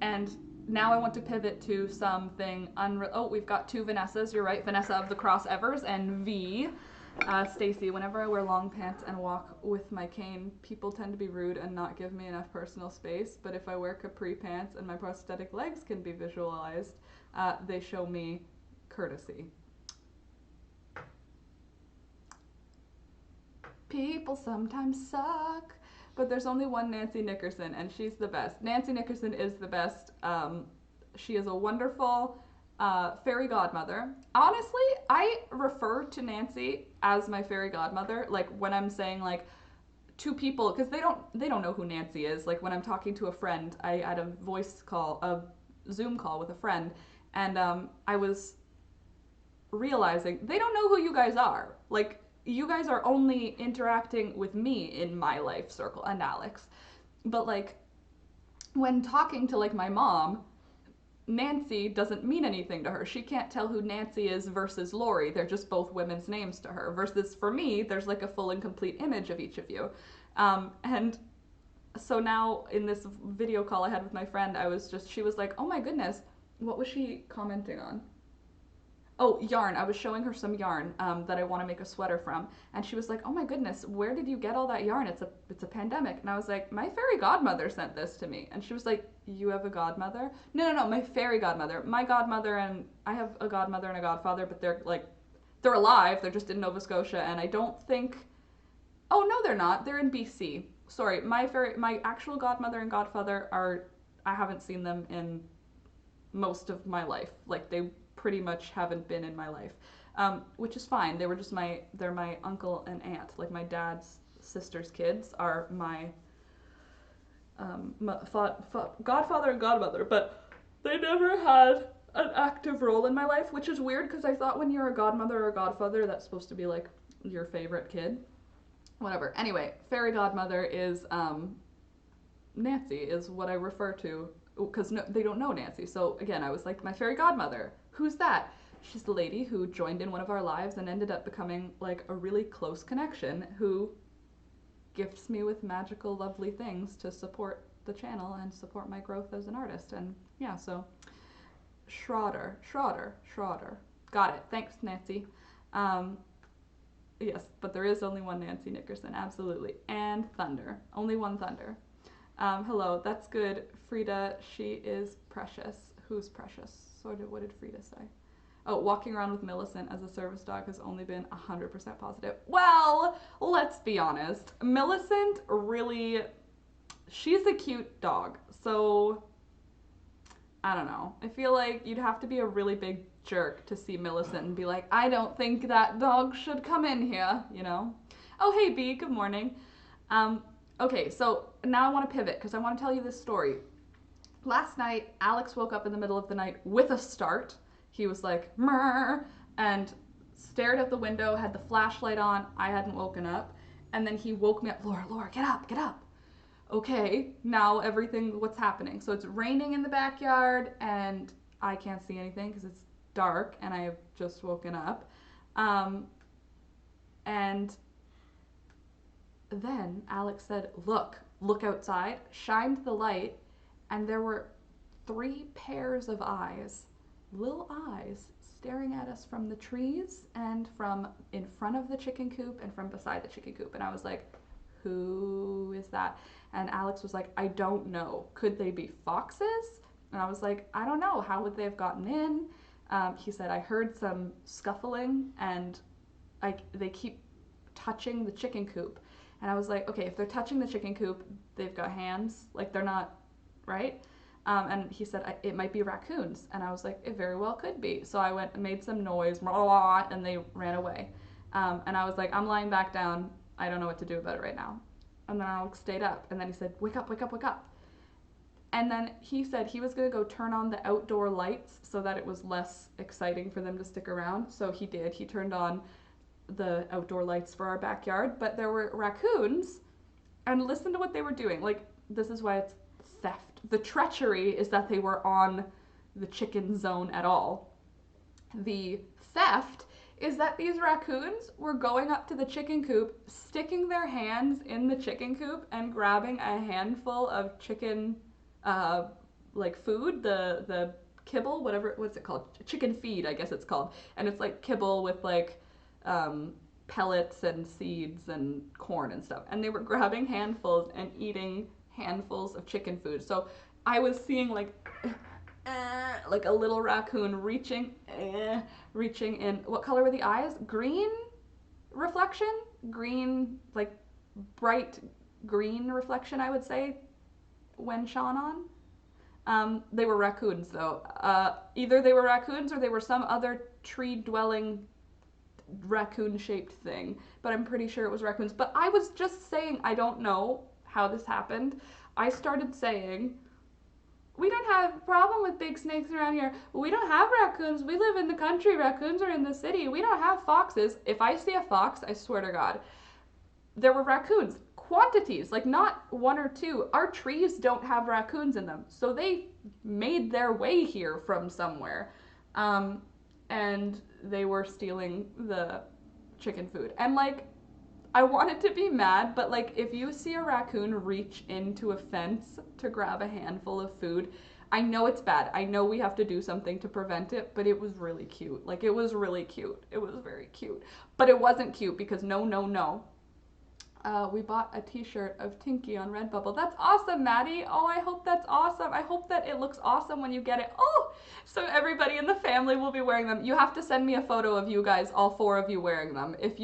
And now I want to pivot to something oh, we've got 2 Vanessas. You're right, Vanessa of the Cross Evers and V. Stacy, whenever I wear long pants and walk with my cane, people tend to be rude and not give me enough personal space. But if I wear capri pants and my prosthetic legs can be visualized, they show me courtesy. People sometimes suck. But there's only 1 Nancy Nickerson, and she's the best. Nancy Nickerson is the best. She is a wonderful fairy godmother. Honestly, I refer to Nancy as my fairy godmother. Like when I'm saying like to people, because they don't know who Nancy is. Like when I'm talking to a friend, I had a Zoom call with a friend, and I was realizing they don't know who you guys are. Like you guys are only interacting with me in my life circle and Alex. But like when talking to like my mom, Nancy doesn't mean anything to her. She can't tell who Nancy is versus Lori. They're just both women's names to her. Versus for me, there's like a full and complete image of each of you. And so now in this video call I had with my friend, she was like, oh my goodness, what was she commenting on? Oh, yarn. I was showing her some yarn that I want to make a sweater from, and she was like, "Oh my goodness, where did you get all that yarn? It's a pandemic." And I was like, "My fairy godmother sent this to me." And she was like, "You have a godmother?" No, my fairy godmother. My godmother and I have a godmother and a godfather, but they're alive. They're just in Nova Scotia, and I don't think. Oh no, they're not. They're in BC. Sorry, my actual godmother and godfather are. I haven't seen them in most of my life. Like they pretty much haven't been in my life, which is fine. They're my uncle and aunt. Like my dad's sister's kids are my godfather and godmother, but they never had an active role in my life, which is weird because I thought when you're a godmother or godfather, that's supposed to be like your favorite kid. Whatever. Anyway, fairy godmother is Nancy is what I refer to because they don't know Nancy. So again, I was like, my fairy godmother. Who's that? She's the lady who joined in one of our lives and ended up becoming like a really close connection who gifts me with magical, lovely things to support the channel and support my growth as an artist. And yeah, so Schroeder. Got it. Thanks, Nancy. Um, yes, but there is only one Nancy Nickerson, absolutely. And Thunder. Only one Thunder. Hello, that's good. Frida, she is precious. Who's precious? What did Frida say? Oh, walking around with Millicent as a service dog has only been 100% positive. Well, let's be honest. Millicent really, she's a cute dog. So, I don't know. I feel like you'd have to be a really big jerk to see Millicent and be like, I don't think that dog should come in here, you know? Oh, hey, B, good morning. Okay, so now I want to pivot because I want to tell you this story. Last night, Alex woke up in the middle of the night with a start. He was like, "Mrr," and stared out the window, had the flashlight on. I hadn't woken up. And then he woke me up. Laura, get up, get up. Okay, now everything, what's happening? So it's raining in the backyard, and I can't see anything because it's dark, and I have just woken up. And then Alex said, look outside, shined the light, and there were 3 pairs of eyes, little eyes, staring at us from the trees and from in front of the chicken coop and from beside the chicken coop. And I was like, who is that? And Alex was like, I don't know. Could they be foxes? And I was like, I don't know. How would they have gotten in? He said, I heard some scuffling and they keep touching the chicken coop. And I was like, okay, if they're touching the chicken coop, they've got hands. Like, they're not, right? And he said, it might be raccoons. And I was like, it very well could be. So I went and made some noise, and they ran away. And I was like, I'm lying back down. I don't know what to do about it right now. And then Alex stayed up. And then he said, wake up, wake up, wake up. And then he said he was going to go turn on the outdoor lights so that it was less exciting for them to stick around. So he did. He turned on the outdoor lights for our backyard. But there were raccoons. And listen to what they were doing. Like, this is why it's theft. The treachery is that they were on the chicken zone at all. The theft is that these raccoons were going up to the chicken coop, sticking their hands in the chicken coop and grabbing a handful of chicken, like food, the kibble, what's it called? Chicken feed, I guess it's called. And it's like kibble with like pellets and seeds and corn and stuff. And they were grabbing handfuls and eating handfuls of chicken food. So I was seeing like a little raccoon reaching in. What color were the eyes? Green reflection? Green, like bright green reflection, I would say, when shone on. They were raccoons though. Either they were raccoons or they were some other tree dwelling raccoon shaped thing, but I'm pretty sure it was raccoons. But I was just saying, I don't know how this happened. I started saying, we don't have a problem with big snakes around here. We don't have raccoons. We live in the country. Raccoons are in the city. We don't have foxes. If I see a fox, I swear to God, there were raccoons. Quantities, like not 1 or 2. Our trees don't have raccoons in them. So they made their way here from somewhere. And they were stealing the chicken food. And like, I wanted to be mad, but like if you see a raccoon reach into a fence to grab a handful of food, I know it's bad. I know we have to do something to prevent it, but it was really cute. Like, it was really cute. It was very cute. But it wasn't cute because no. We bought a t-shirt of Tinky on Redbubble. That's awesome, Maddie. Oh, I hope that's awesome. I hope that it looks awesome when you get it. Oh, so everybody in the family will be wearing them. You have to send me a photo of you guys, all 4 of you wearing them. If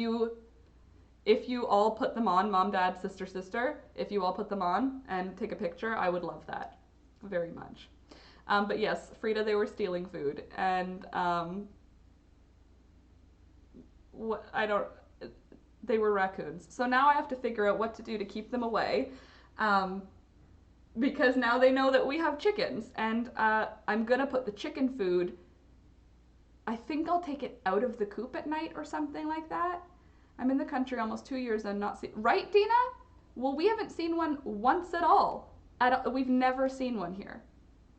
you all put them on, mom, dad, sister, if you all put them on and take a picture, I would love that very much. But yes, Frida, they were stealing food. And they were raccoons. So now I have to figure out what to do to keep them away. Because now they know that we have chickens. And I'm going to put the chicken food, I think I'll take it out of the coop at night or something like that. I'm in the country almost 2 years and not seen, right, Dina? Well, we haven't seen one once at all. We've never seen one here.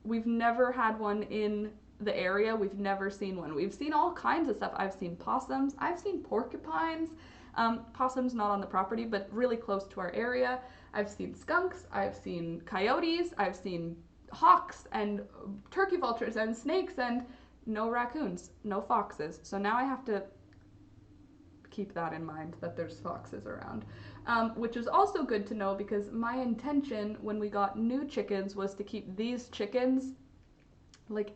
We've never had one in the area. We've never seen one. We've seen all kinds of stuff. I've seen possums. I've seen porcupines. Possums not on the property, but really close to our area. I've seen skunks, I've seen coyotes, I've seen hawks and turkey vultures and snakes, and no raccoons, no foxes. So now I have to keep that in mind that there's foxes around. Which is also good to know because my intention when we got new chickens was to keep these chickens like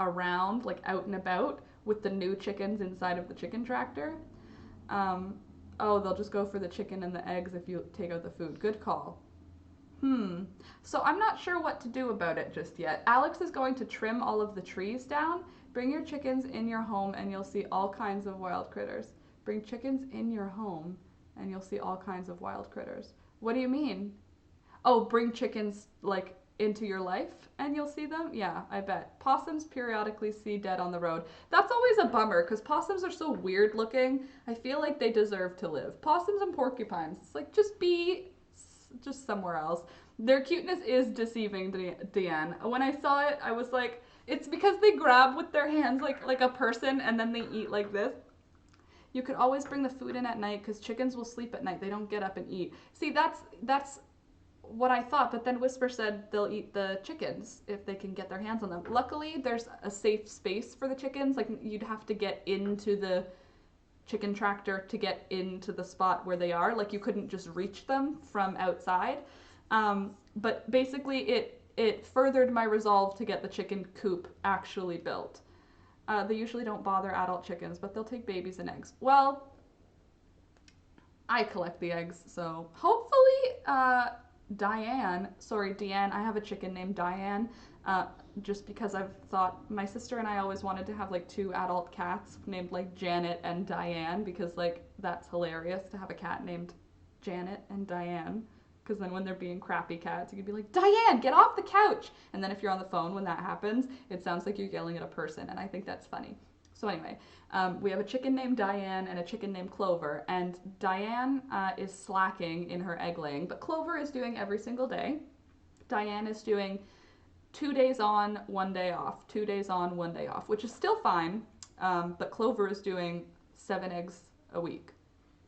around, like out and about with the new chickens inside of the chicken tractor. Um, oh, they'll just go for the chicken and the eggs if you take out the food. Good call. So I'm not sure what to do about it just yet. Alex is going to trim all of the trees down. Bring your chickens in your home and you'll see all kinds of wild critters. Bring chickens in your home and you'll see all kinds of wild critters. What do you mean? Oh, bring chickens like into your life and you'll see them? Yeah, I bet. Possums periodically see dead on the road. That's always a bummer because possums are so weird looking. I feel like they deserve to live. Possums and porcupines. It's like just somewhere else. Their cuteness is deceiving, Deanne. When I saw it, I was like, it's because they grab with their hands like a person and then they eat like this. You could always bring the food in at night because chickens will sleep at night. They don't get up and eat. See, that's what I thought, but then Whisper said they'll eat the chickens if they can get their hands on them. Luckily, there's a safe space for the chickens. Like you'd have to get into the chicken tractor to get into the spot where they are. Like you couldn't just reach them from outside. But basically, it furthered my resolve to get the chicken coop actually built. They usually don't bother adult chickens, but they'll take babies and eggs. Well, I collect the eggs, so hopefully, Deanne, I have a chicken named Diane, just because I've thought, my sister and I always wanted to have like two adult cats named like Janet and Diane, because like that's hilarious to have a cat named Janet and Diane. Because then when they're being crappy cats, you can be like, Diane, get off the couch! And then if you're on the phone when that happens, it sounds like you're yelling at a person, and I think that's funny. So anyway, we have a chicken named Diane and a chicken named Clover, and Diane is slacking in her egg laying, but Clover is doing every single day. Diane is doing 2 days on, 1 day off, 2 days on, 1 day off, which is still fine, but Clover is doing 7 eggs a week.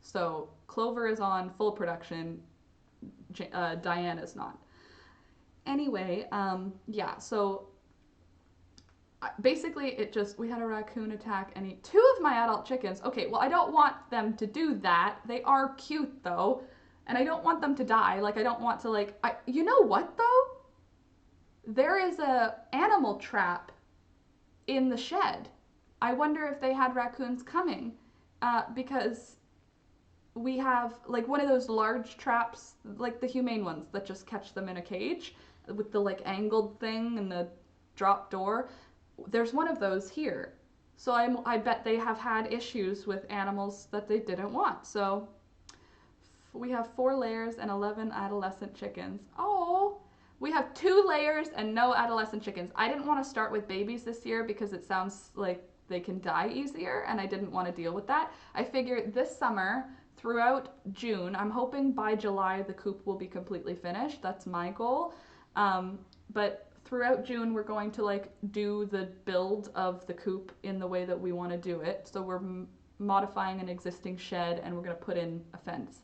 So Clover is on full production, Diane is not. Anyway, yeah, so basically we had a raccoon attack and eat two of my adult chickens. Okay, well I don't want them to do that. They are cute though, and I don't want them to die. Like I don't want to you know what though? There is a animal trap in the shed. I wonder if they had raccoons coming, because we have like one of those large traps, like the humane ones that just catch them in a cage with the like angled thing and the drop door. There's one of those here. So I bet they have had issues with animals that they didn't want. So we have 4 layers and 11 adolescent chickens. Oh, we have 2 layers and no adolescent chickens. I didn't want to start with babies this year because it sounds like they can die easier and I didn't want to deal with that. I figured this summer throughout June, I'm hoping by July the coop will be completely finished. That's my goal. But throughout June, we're going to like do the build of the coop in the way that we want to do it. So we're modifying an existing shed and we're going to put in a fence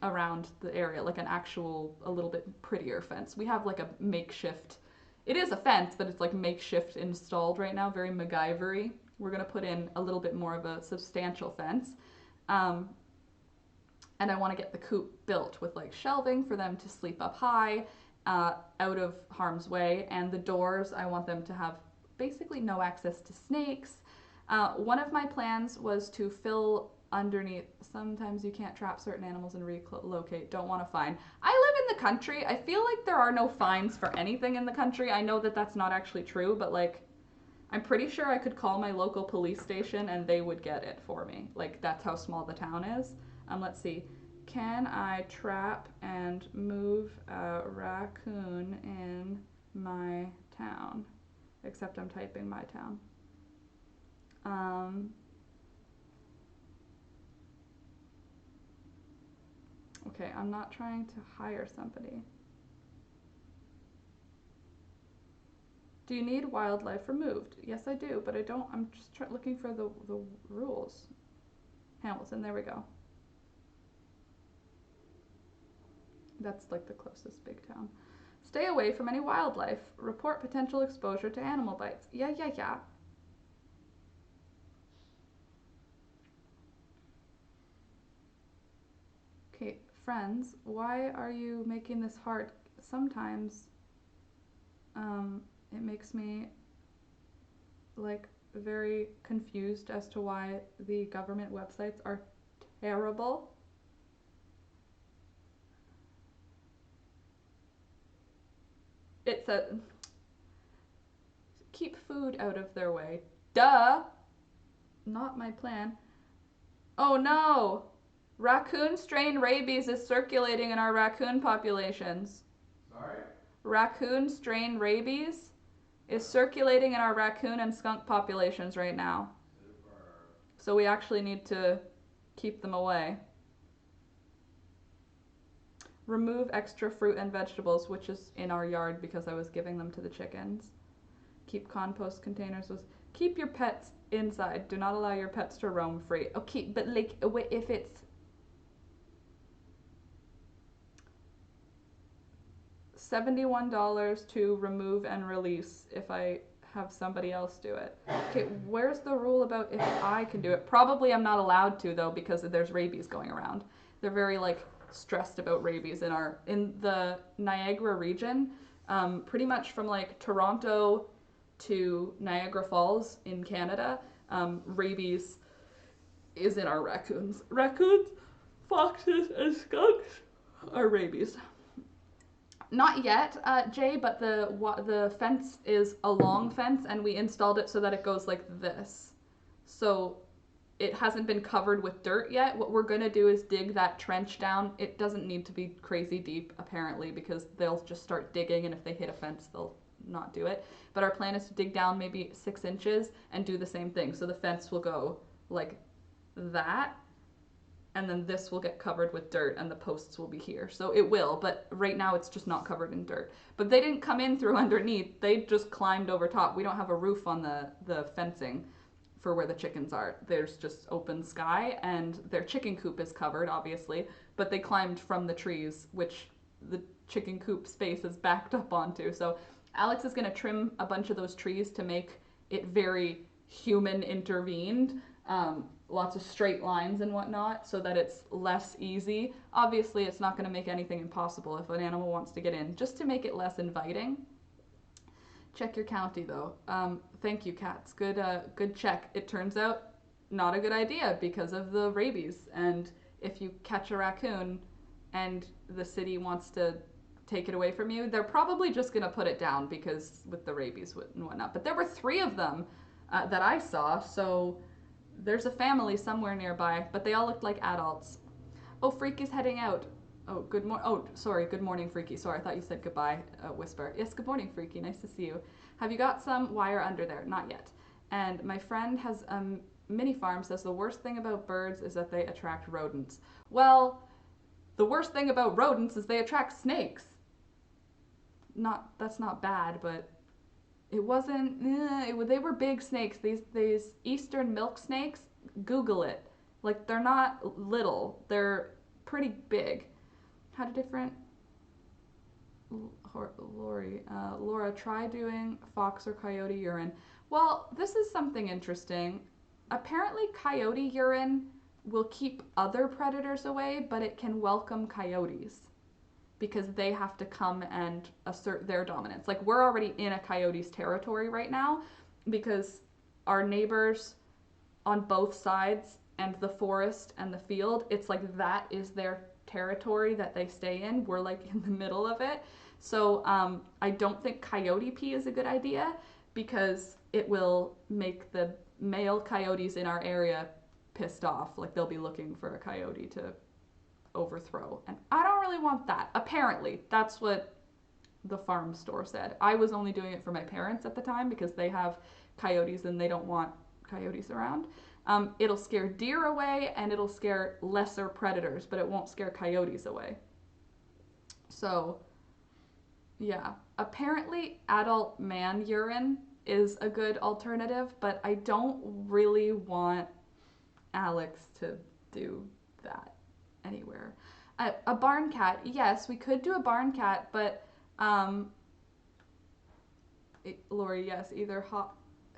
around the area, like an actual, a little bit prettier fence. We have like a makeshift, it is a fence, but it's like makeshift installed right now, very MacGyver-y. We're going to put in a little bit more of a substantial fence. And I want to get the coop built with like shelving for them to sleep up high, out of harm's way, and the doors, I want them to have basically no access to snakes. One of my plans was to fill underneath. Sometimes you can't trap certain animals and relocate. Don't want to fine. I live in the country. I feel like there are no fines for anything in the country. I know that that's not actually true, but like I'm pretty sure I could call my local police station and they would get it for me. Like that's how small the town is. Let's see. Can I trap and move a raccoon in my town? Except I'm typing my town. Okay, I'm not trying to hire somebody. Do you need wildlife removed? Yes, I do, but I don't. I'm just looking for the rules. Hamilton, there we go. That's like the closest big town. Stay away from any wildlife. Report potential exposure to animal bites. Yeah, yeah, yeah. Okay, friends, why are you making this hard? Sometimes it makes me like very confused as to why the government websites are terrible. It says keep food out of their way. Duh! Not my plan. Oh no! Raccoon strain rabies is circulating in our raccoon populations. Sorry? Raccoon strain rabies is circulating in our raccoon and skunk populations right now. Super. So we actually need to keep them away. Remove extra fruit and vegetables, which is in our yard because I was giving them to the chickens. Keep compost containers with. Keep your pets inside. Do not allow your pets to roam free. Okay, but like if it's $71 to remove and release if I have somebody else do it. Okay, where's the rule about if I can do it? Probably I'm not allowed to though because there's rabies going around. They're very like stressed about rabies in the Niagara region. Pretty much from like Toronto to Niagara Falls in Canada, rabies is in our raccoons. Raccoons, foxes, and skunks are rabies. Not yet, Jay, but the fence is a long fence, and we installed it so that it goes like this. So it hasn't been covered with dirt yet. What we're gonna do is dig that trench down. It doesn't need to be crazy deep, apparently, because they'll just start digging, and if they hit a fence, they'll not do it. But our plan is to dig down maybe 6 inches and do the same thing. So the fence will go like that, and then this will get covered with dirt and the posts will be here. So it will, but right now it's just not covered in dirt. But they didn't come in through underneath. They just climbed over top. We don't have a roof on the fencing for where the chickens are. There's just open sky, and their chicken coop is covered, obviously, but they climbed from the trees, which the chicken coop space is backed up onto. So Alex is going to trim a bunch of those trees to make it very human intervened. Lots of straight lines and whatnot so that it's less easy. Obviously, it's not going to make anything impossible if an animal wants to get in, just to make it less inviting. Check your county though. Thank you, cats. Good check. It turns out not a good idea because of the rabies. And if you catch a raccoon and the city wants to take it away from you, they're probably just going to put it down because with the rabies and whatnot. But there were 3 of them that I saw, so there's a family somewhere nearby, but they all looked like adults. Oh, Freaky's heading out. Oh, good morning. Oh, sorry. Good morning, Freaky. Sorry, I thought you said goodbye, Whisper. Yes, good morning, Freaky. Nice to see you. Have you got some wire under there? Not yet. And my friend has a mini farm, says the worst thing about birds is that they attract rodents. Well, the worst thing about rodents is they attract snakes. That's not bad, but it wasn't. They were big snakes. These eastern milk snakes. Google it. Like they're not little. They're pretty big. Had a different. Laura, try doing fox or coyote urine. Well, this is something interesting. Apparently, coyote urine will keep other predators away, but it can welcome coyotes because they have to come and assert their dominance. Like we're already in a coyote's territory right now because our neighbors on both sides and the forest and the field, it's like that is their territory that they stay in. We're like in the middle of it. So I don't think coyote pee is a good idea because it will make the male coyotes in our area pissed off. Like they'll be looking for a coyote to overthrow. And I don't really want that. Apparently, that's what the farm store said. I was only doing it for my parents at the time because they have coyotes and they don't want coyotes around. It'll scare deer away and it'll scare lesser predators, but it won't scare coyotes away. So, yeah. Apparently, adult man urine is a good alternative, but I don't really want Alex to do that anywhere. A barn cat. Yes, we could do a barn cat, but um, Lori, yes, either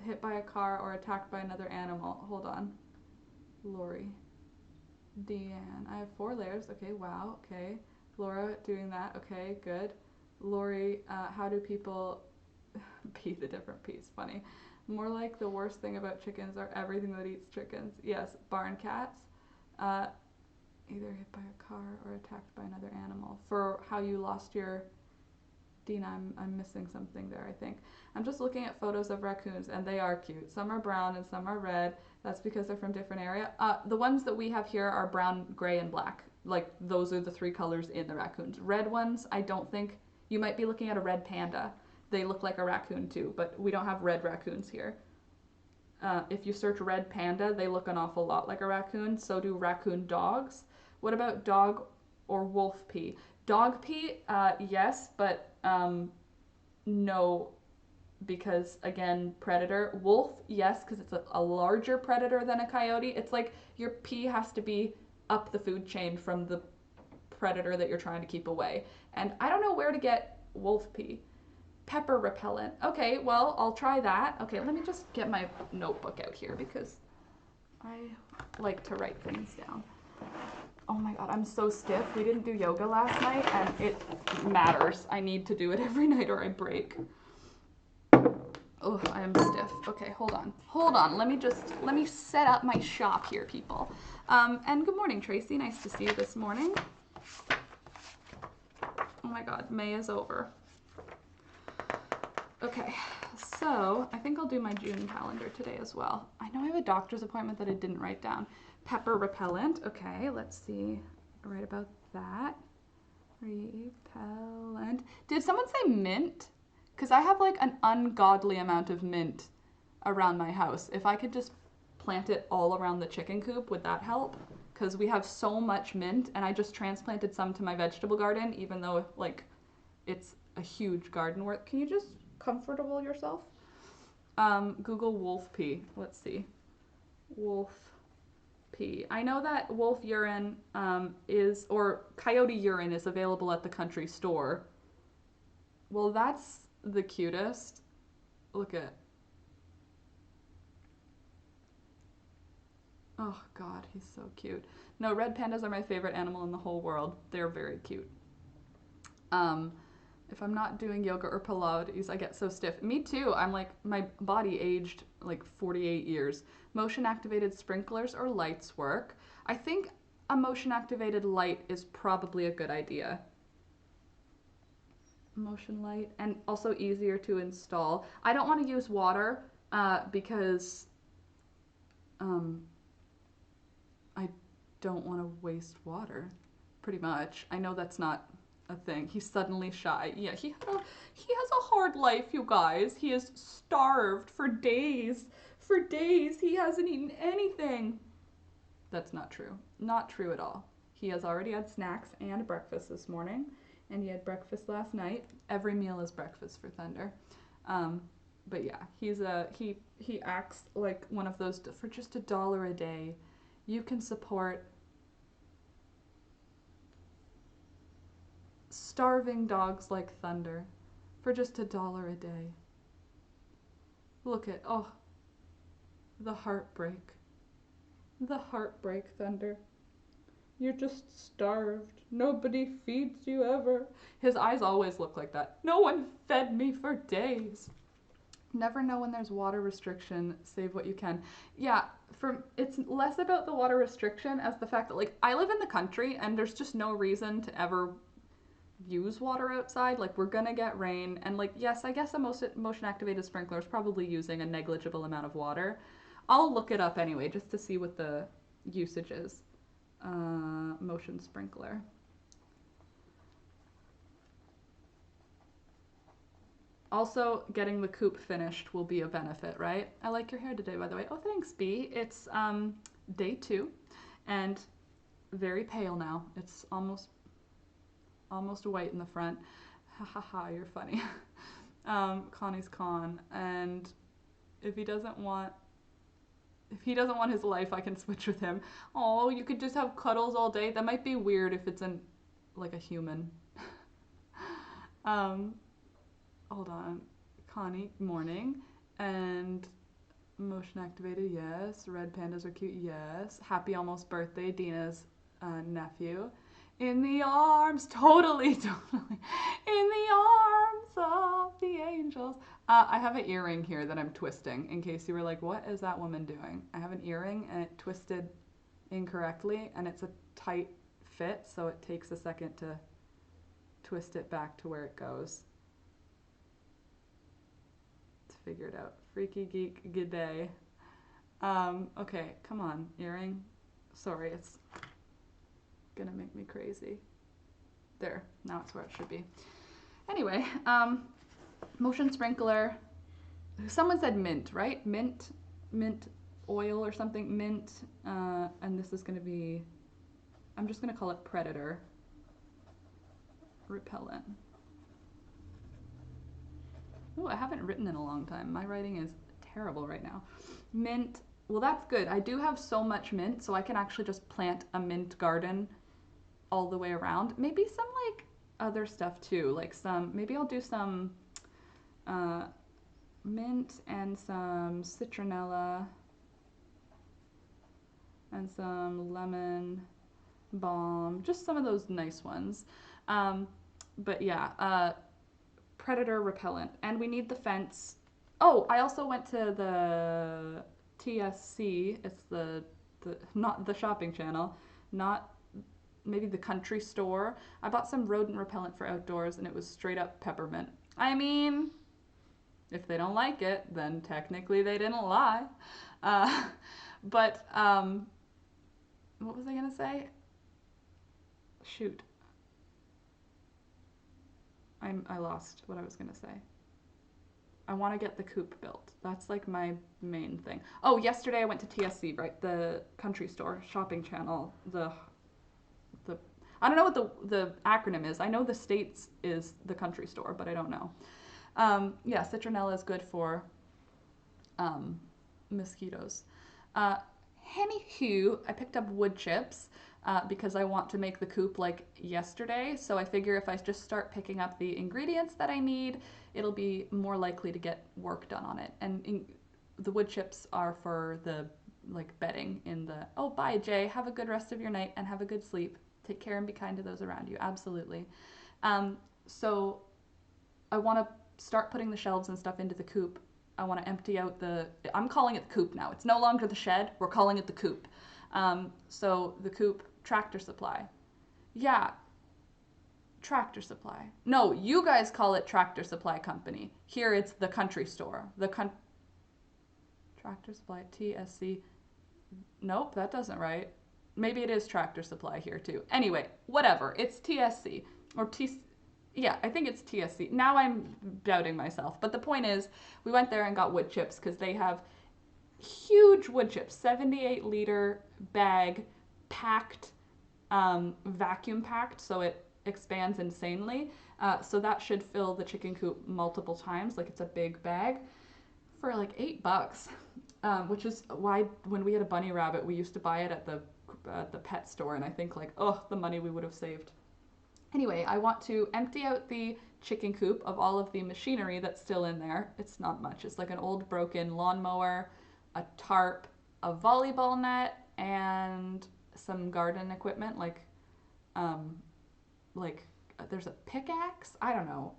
hit by a car or attacked by another animal. Hold on, Lori. Deanne, I have 4 layers. Okay, wow. Okay, Laura doing that. Okay, good. Lori, how do people pee the different peas? Funny. More like the worst thing about chickens are everything that eats chickens. Yes, barn cats. Uh, Either hit by a car or attacked by another animal. For how you lost your Dina, I'm missing something there, I think. I'm just looking at photos of raccoons, and they are cute. Some are brown and some are red. That's because they're from different area. The ones that we have here are brown, gray, and black. Like, those are the 3 colors in the raccoons. Red ones, I don't think. You might be looking at a red panda. They look like a raccoon too, but we don't have red raccoons here. If you search red panda, they look an awful lot like a raccoon. So do raccoon dogs. What about dog or wolf pee? Dog pee, yes, but no, because again, predator. Wolf, yes, because it's a larger predator than a coyote. It's like your pee has to be up the food chain from the predator that you're trying to keep away. And I don't know where to get wolf pee. Pepper repellent. Okay, well, I'll try that. Okay, let me just get my notebook out here because I like to write things down. Oh my god, I'm so stiff. We didn't do yoga last night and it matters. I need to do it every night or I break. Oh, I am stiff. Okay, hold on. Hold on. Let me set up my shop here, people. And good morning, Tracy. Nice to see you this morning. Oh my god, May is over. Okay, so I think I'll do my June calendar today as well. I know I have a doctor's appointment that I didn't write down. Pepper repellent. Okay, let's see. Right about that. Repellent. Did someone say mint? Because I have like an ungodly amount of mint around my house. If I could just plant it all around the chicken coop, would that help? Because we have so much mint and I just transplanted some to my vegetable garden, even though like it's a huge garden work. Can you just comfortable yourself? Google wolf pee. Let's see. Wolf pee. I know that wolf urine or coyote urine is available at the country store. Well, that's the cutest. Look at. Oh god, he's so cute. No, red pandas are my favorite animal in the whole world. They're very cute. If I'm not doing yoga or Pilates, I get so stiff. Me too. I'm like, my body aged like 48 years. Motion activated sprinklers or lights work. I think a motion activated light is probably a good idea. Motion light, and also easier to install. I don't want to use water because I don't want to waste water, pretty much. I know that's not a thing. He's suddenly shy. Yeah, he has a hard life, you guys. He is starved for days. For days, he hasn't eaten anything. That's not true. Not true at all. He has already had snacks and breakfast this morning, and he had breakfast last night. Every meal is breakfast for Thunder. But yeah, he acts like one of those. For just $1 a day, you can support starving dogs like Thunder for just $1 a day. Look at, oh, the heartbreak. The heartbreak, Thunder. You're just starved. Nobody feeds you ever. His eyes always look like that. No one fed me for days. Never know when there's water restriction. Save what you can. Yeah, it's less about the water restriction as the fact that like I live in the country and there's just no reason to ever use water outside. Like we're gonna get rain and like yes, I guess a motion activated sprinkler is probably using a negligible amount of water. I'll look it up anyway just to see what the usage is. Motion sprinkler. Also, getting the coop finished will be a benefit, right? I like your hair today, by the way. Oh, thanks, B. It's day 2 and very pale now. It's almost white in the front. Ha ha ha, you're funny. Connie's Con. And if he doesn't want his life, I can switch with him. Oh, you could just have cuddles all day. That might be weird if it's like a human. um, hold on. Connie, morning. And motion activated, yes. Red pandas are cute, yes. Happy almost birthday, Dina's nephew. In the arms, totally, totally. In the arms of the angels. I have an earring here that I'm twisting in case you were like, what is that woman doing? I have an earring and it twisted incorrectly and it's a tight fit, so it takes a second to twist it back to where it goes. Let's figure it out. Freaky geek, good day. Okay, come on, earring. Sorry, it's gonna make me crazy. There, now it's where it should be. Anyway, motion sprinkler. Someone said mint, right? Mint oil or something. Mint, and this is gonna be, I'm just gonna call it Predator repellent. Oh, I haven't written in a long time. My writing is terrible right now. Mint, well, that's good. I do have so much mint, so I can actually just plant a mint garden all the way around. Maybe some like other stuff too, like some, maybe I'll do some mint and some citronella and some lemon balm, just some of those nice ones. But yeah, predator repellent, and we need the fence. Oh, I also went to the TSC. It's the not the shopping channel, not maybe the country store. I bought some rodent repellent for outdoors, and it was straight up peppermint. I mean, if they don't like it, then technically they didn't lie. Uh, but what was I gonna say? Shoot, I lost what I was gonna say. I want to get the coop built. That's like my main thing. Oh, yesterday I went to TSC, right? The country store shopping channel. The I don't know what the acronym is. I know the States is the country store, but I don't know. Yeah, citronella is good for mosquitoes. Uh, Anywho, I picked up wood chips because I want to make the coop like yesterday. So I figure if I just start picking up the ingredients that I need, it'll be more likely to get work done on it. And the wood chips are for the like bedding in the, oh, bye, Jay. Have a good rest of your night and have a good sleep. Take care and be kind to those around you. Absolutely. So I want to start putting the shelves and stuff into the coop. I want to empty out I'm calling it the coop now. It's no longer the shed. We're calling it the coop. So the coop, Tractor Supply. Yeah, Tractor Supply. No, you guys call it Tractor Supply Company. Here it's the country store. Tractor Supply, TSC. Nope, that doesn't right. Maybe it is Tractor Supply here too. Anyway, whatever. It's TSC or T. Yeah, I think it's TSC. Now I'm doubting myself. But the point is, we went there and got wood chips because they have huge wood chips, 78-liter bag, packed, vacuum packed, so it expands insanely. So that should fill the chicken coop multiple times. Like it's a big bag for like $8, which is why when we had a bunny rabbit, we used to buy it at the pet store, and I think like, oh, the money we would have saved. Anyway, I want to empty out the chicken coop of all of the machinery that's still in there. It's not much. It's like an old broken lawnmower, a tarp, a volleyball net, and some garden equipment like there's a pickaxe. I don't know.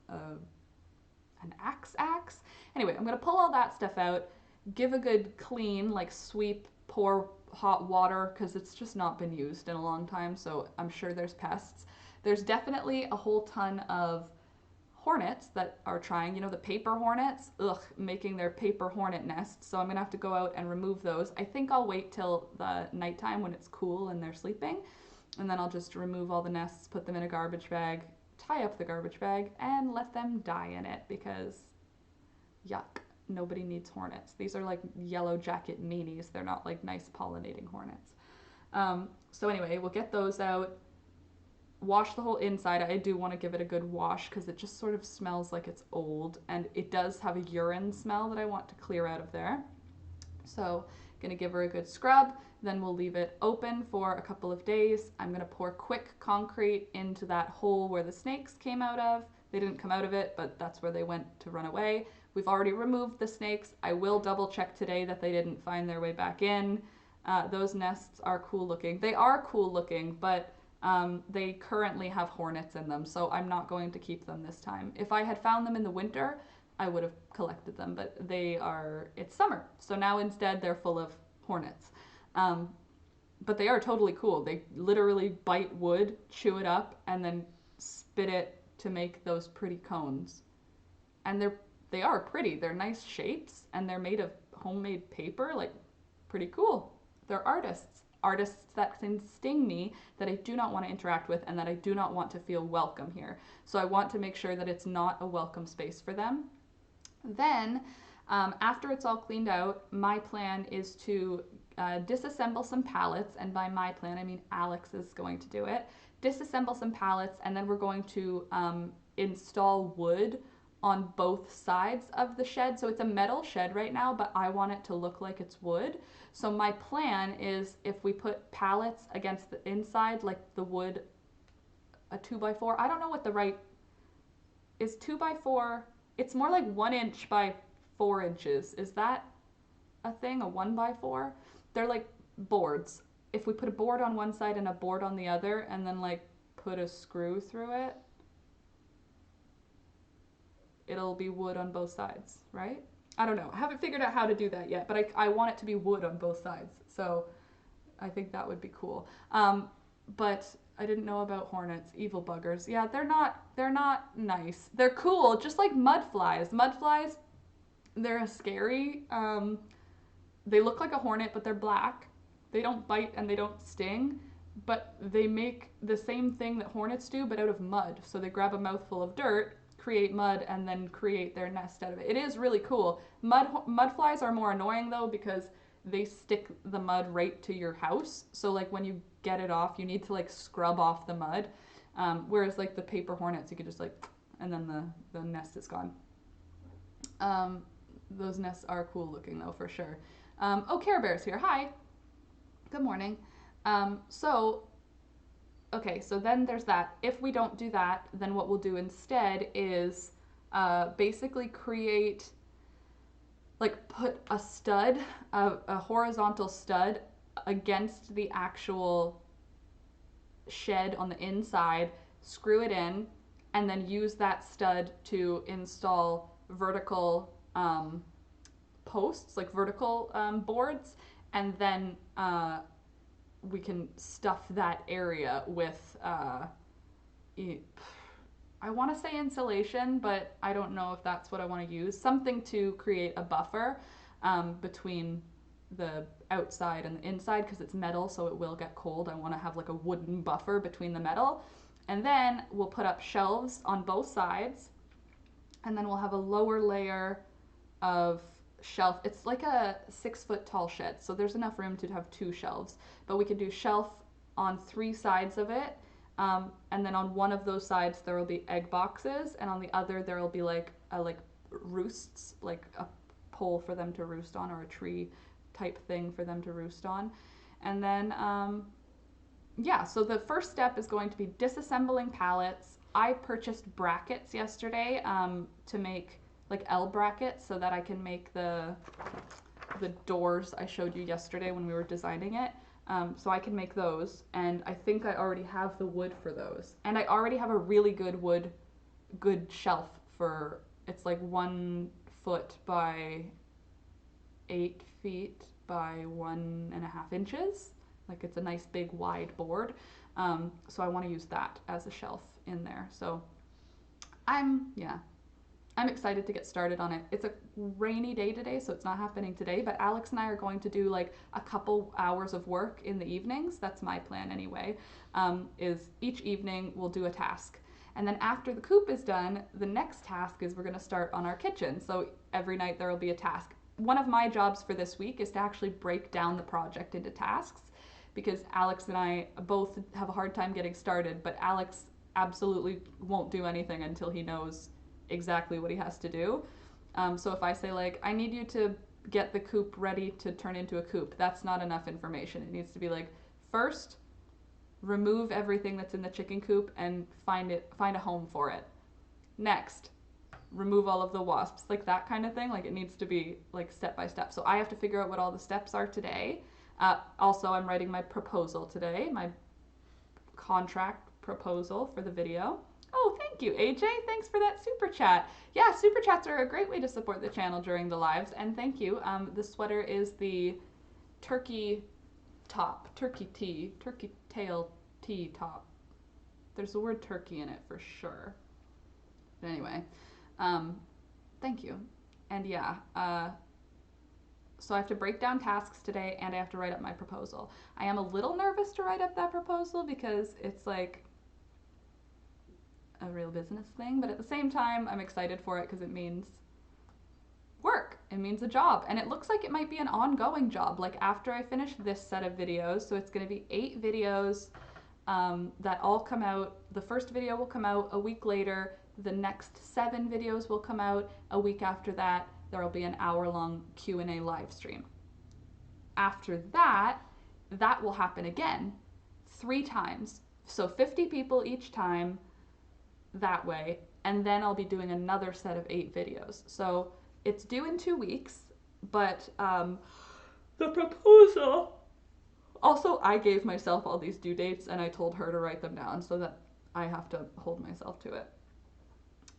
An axe. Anyway, I'm gonna pull all that stuff out, give a good clean, like sweep, pour hot water because it's just not been used in a long time, so I'm sure there's pests. There's definitely a whole ton of hornets that are trying, the paper hornets, making their paper hornet nests, so I'm gonna have to go out and remove those. I think I'll wait till the nighttime when it's cool and they're sleeping, and then I'll just remove all the nests, put them in a garbage bag, tie up the garbage bag, and let them die in it because yuck. Nobody needs hornets. These are like yellow jacket meanies. They're not like nice pollinating hornets. So anyway, we'll get those out, wash the whole inside. I do want to give it a good wash because it just sort of smells like it's old, and it does have a urine smell that I want to clear out of there. So gonna give her a good scrub, Then we'll leave it open for a couple of days. I'm going to pour quick concrete into that hole where the snakes came out of. They didn't come out of it, but that's where they went to run away. We've already removed the snakes. I will double check today that they didn't find their way back in. Those nests are cool looking. They are cool looking, but they currently have hornets in them, so I'm not going to keep them this time. If I had found them in the winter, I would have collected them, but it's summer, so now instead they're full of hornets. Um, but they are totally cool. They literally bite wood, chew it up, and then spit it to make those pretty cones. And they are pretty. They're nice shapes, and they're made of homemade paper. Like, pretty cool. They're artists that can sting me, that I do not want to interact with, and that I do not want to feel welcome here. So I want to make sure that it's not a welcome space for them. Then, after it's all cleaned out, my plan is to disassemble some pallets, and by my plan, I mean Alex is going to do it. Disassemble some pallets, and then we're going to install wood on both sides of the shed. So it's a metal shed right now, but I want it to look like it's wood. So my plan is if we put pallets against the inside, like the wood, a 2x4. I don't know what the right is. 2x4. It's more like 1 inch by 4 inches. Is that a thing? A 1x4? They're like boards. If we put a board on one side and a board on the other, and then like put a screw through it, it'll be wood on both sides, right? I don't know. I haven't figured out how to do that yet, but I want it to be wood on both sides. So I think that would be cool. But I didn't know about hornets, evil buggers. Yeah, they're not nice. They're cool, just like mudflies. Mudflies, they're scary. They look like a hornet, but they're black. They don't bite and they don't sting, but they make the same thing that hornets do, but out of mud. So they grab a mouthful of dirt, create mud, and then create their nest out of it. It is really cool. Mudflies are more annoying though because they stick the mud right to your house. So like when you get it off, you need to like scrub off the mud. Whereas like the paper hornets, you could just like, and then the nest is gone. Those nests are cool looking though, for sure. Oh, Care Bear's here. Hi. Good morning. Okay, so then there's that. If we don't do that, then what we'll do instead is basically create, like put a stud, a horizontal stud against the actual shed on the inside, screw it in, and then use that stud to install vertical posts, like vertical boards, and then we can stuff that area with I want to say insulation, but I don't know if that's what I want to use. Something to create a buffer between the outside and the inside because it's metal, so it will get cold. I want to have like a wooden buffer between the metal. And then we'll put up shelves on both sides, and then we'll have a lower layer of shelf. It's like a 6 foot tall shed, so there's enough room to have two shelves, but we could do shelf on three sides of it, and then on one of those sides there will be egg boxes, and on the other there will be like roosts, like a pole for them to roost on, or a tree type thing for them to roost on. And then yeah, so the first step is going to be disassembling pallets. I purchased brackets yesterday to make like L brackets so that I can make the doors I showed you yesterday when we were designing it. So I can make those, and I think I already have the wood for those. And I already have a really good shelf for, it's like 1 foot by 8 feet by 1.5 inches. Like it's a nice big wide board. So I want to use that as a shelf in there. So I'm excited to get started on it. It's a rainy day today, so it's not happening today, but Alex and I are going to do like a couple hours of work in the evenings. That's my plan anyway, is each evening we'll do a task. And then after the coop is done, the next task is we're gonna start on our kitchen. So every night there will be a task. One of my jobs for this week is to actually break down the project into tasks, because Alex and I both have a hard time getting started, but Alex absolutely won't do anything until he knows exactly what he has to do. So if I say like, I need you to get the coop ready to turn into a coop. That's not enough information. It needs to be like, first, remove everything that's in the chicken coop and find a home for it. Next, remove all of the wasps, like that kind of thing. Like it needs to be like step by step. So I have to figure out what all the steps are today. Also, I'm writing my proposal today, my contract proposal for the video. Oh, thank you, AJ. Thanks for that super chat. Yeah, super chats are a great way to support the channel during the lives. And thank you. The sweater is the turkey top, turkey tail tee top. There's the word turkey in it for sure. But anyway, thank you. And yeah, so I have to break down tasks today and I have to write up my proposal. I am a little nervous to write up that proposal because it's like a real business thing, but at the same time, I'm excited for it because it means work. It means a job. And it looks like it might be an ongoing job. Like after I finish this set of videos, so it's going to be 8 videos that all come out. The first video will come out a week later. The next 7 videos will come out a week after that. There will be an hour-long Q&A live stream. After that, that will happen again 3 times. So 50 people each time that way. And then I'll be doing another set of 8 videos. So it's due in 2 weeks, but the proposal... Also, I gave myself all these due dates and I told her to write them down so that I have to hold myself to it.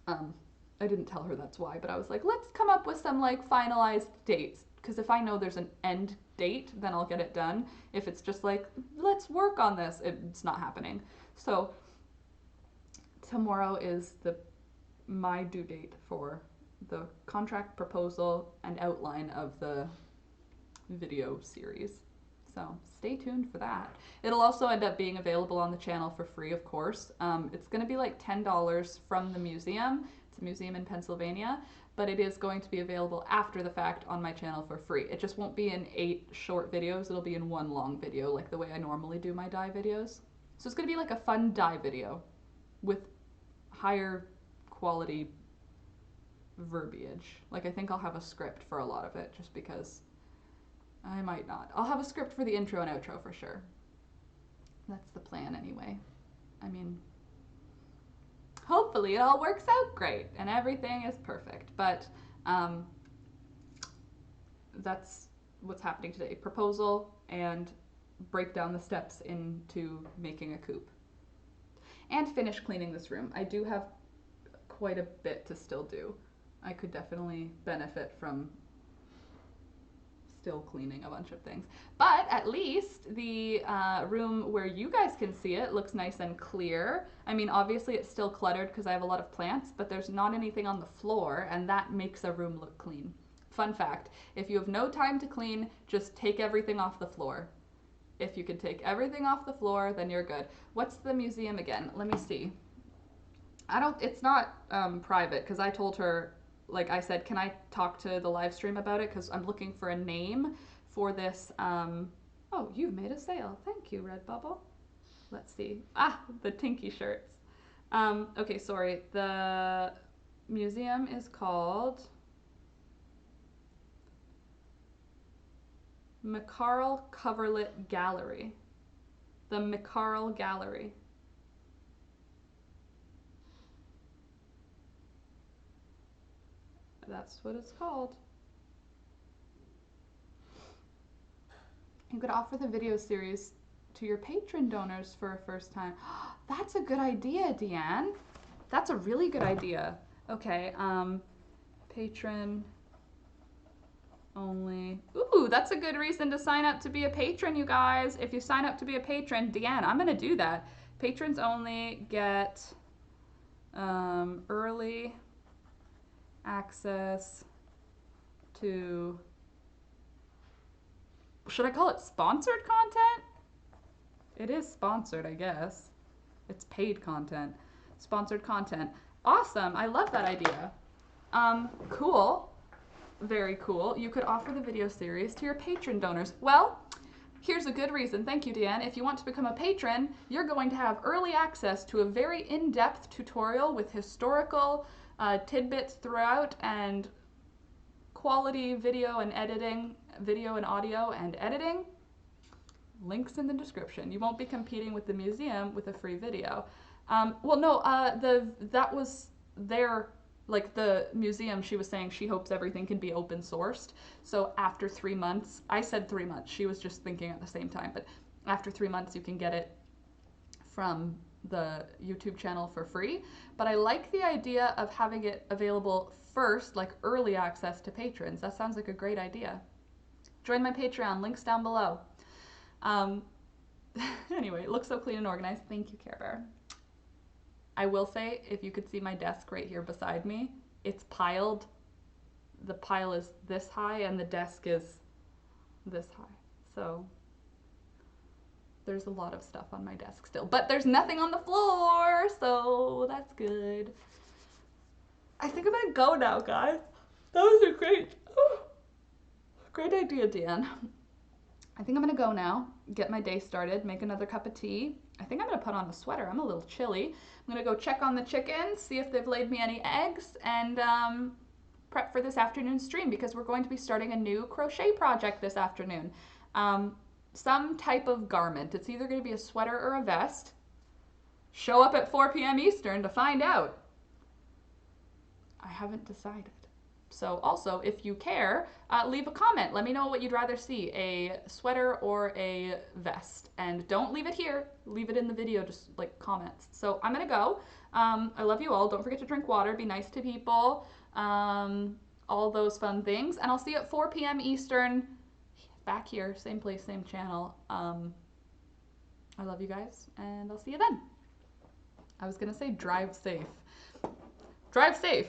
I didn't tell her that's why, but I was like, let's come up with some like finalized dates. Because if I know there's an end date, then I'll get it done. If it's just like, let's work on this, it's not happening. So tomorrow is my due date for the contract proposal and outline of the video series. So stay tuned for that. It'll also end up being available on the channel for free, of course. It's going to be like $10 from the museum. It's a museum in Pennsylvania, but it is going to be available after the fact on my channel for free. It just won't be in 8 short videos. It'll be in 1 long video, like the way I normally do my dye videos. So it's going to be like a fun dye video with higher quality verbiage. Like I think I'll have a script for a lot of it just because I might not. I'll have a script for the intro and outro for sure. That's the plan anyway. I mean, hopefully it all works out great and everything is perfect. But that's what's happening today. Proposal and break down the steps into making a coupe. And finish cleaning this room. I do have quite a bit to still do. I could definitely benefit from still cleaning a bunch of things. But at least the room where you guys can see it looks nice and clear. I mean, obviously it's still cluttered because I have a lot of plants, but there's not anything on the floor, and that makes a room look clean. Fun fact, if you have no time to clean, just take everything off the floor. If you can take everything off the floor, then you're good. What's the museum again? Let me see. It's not private because I told her, like I said, can I talk to the live stream about it? Because I'm looking for a name for this. Oh, you've made a sale. Thank you, Redbubble. Let's see. Ah, the Tinky shirts. Okay, sorry. The museum is called McCarl Coverlit Gallery. The McCarl Gallery. That's what it's called. You could offer the video series to your patron donors for a first time. That's a good idea, Deanne. That's a really good idea. Okay, patron only. Ooh, that's a good reason to sign up to be a patron, you guys. If you sign up to be a patron, Deanne, I'm gonna do that. Patrons only get early access to, should I call it sponsored content? It is sponsored, I guess. It's paid content. Sponsored content. Awesome, I love that idea. Cool. Very cool. You could offer the video series to your patron donors. Well, here's a good reason. Thank you, Deanne. If you want to become a patron, you're going to have early access to a very in-depth tutorial with historical tidbits throughout and quality video and editing, video and audio and editing, links in the description. You won't be competing with the museum with a free video. Well, no, that was their, like the museum, she was saying she hopes everything can be open sourced. So after 3 months, I said 3 months, she was just thinking at the same time, but after 3 months you can get it from the YouTube channel for free. But I like the idea of having it available first, like early access to patrons. That sounds like a great idea. Join my Patreon, links down below. Um, anyway, it looks so clean and organized. Thank you, Care Bear. I will say, if you could see my desk right here beside me, it's piled. The pile is this high and the desk is this high. So there's a lot of stuff on my desk still, but there's nothing on the floor, so that's good. I think I'm gonna go now, guys. That was a great idea, Dan. I think I'm gonna go now, get my day started, make another cup of tea. I think I'm gonna put on a sweater. I'm a little chilly. I'm gonna go check on the chickens, see if they've laid me any eggs, and prep for this afternoon's stream because we're going to be starting a new crochet project this afternoon. Some type of garment. It's either going to be a sweater or a vest. Show up at 4 p.m. Eastern to find out. I haven't decided. So also, if you care, leave a comment. Let me know what you'd rather see, a sweater or a vest. And don't leave it here. Leave it in the video, just like comments. So I'm going to go. I love you all. Don't forget to drink water. Be nice to people. All those fun things. And I'll see you at 4 p.m. Eastern. Back here, same place, same channel. I love you guys, and I'll see you then. I was gonna say drive safe. Drive safe.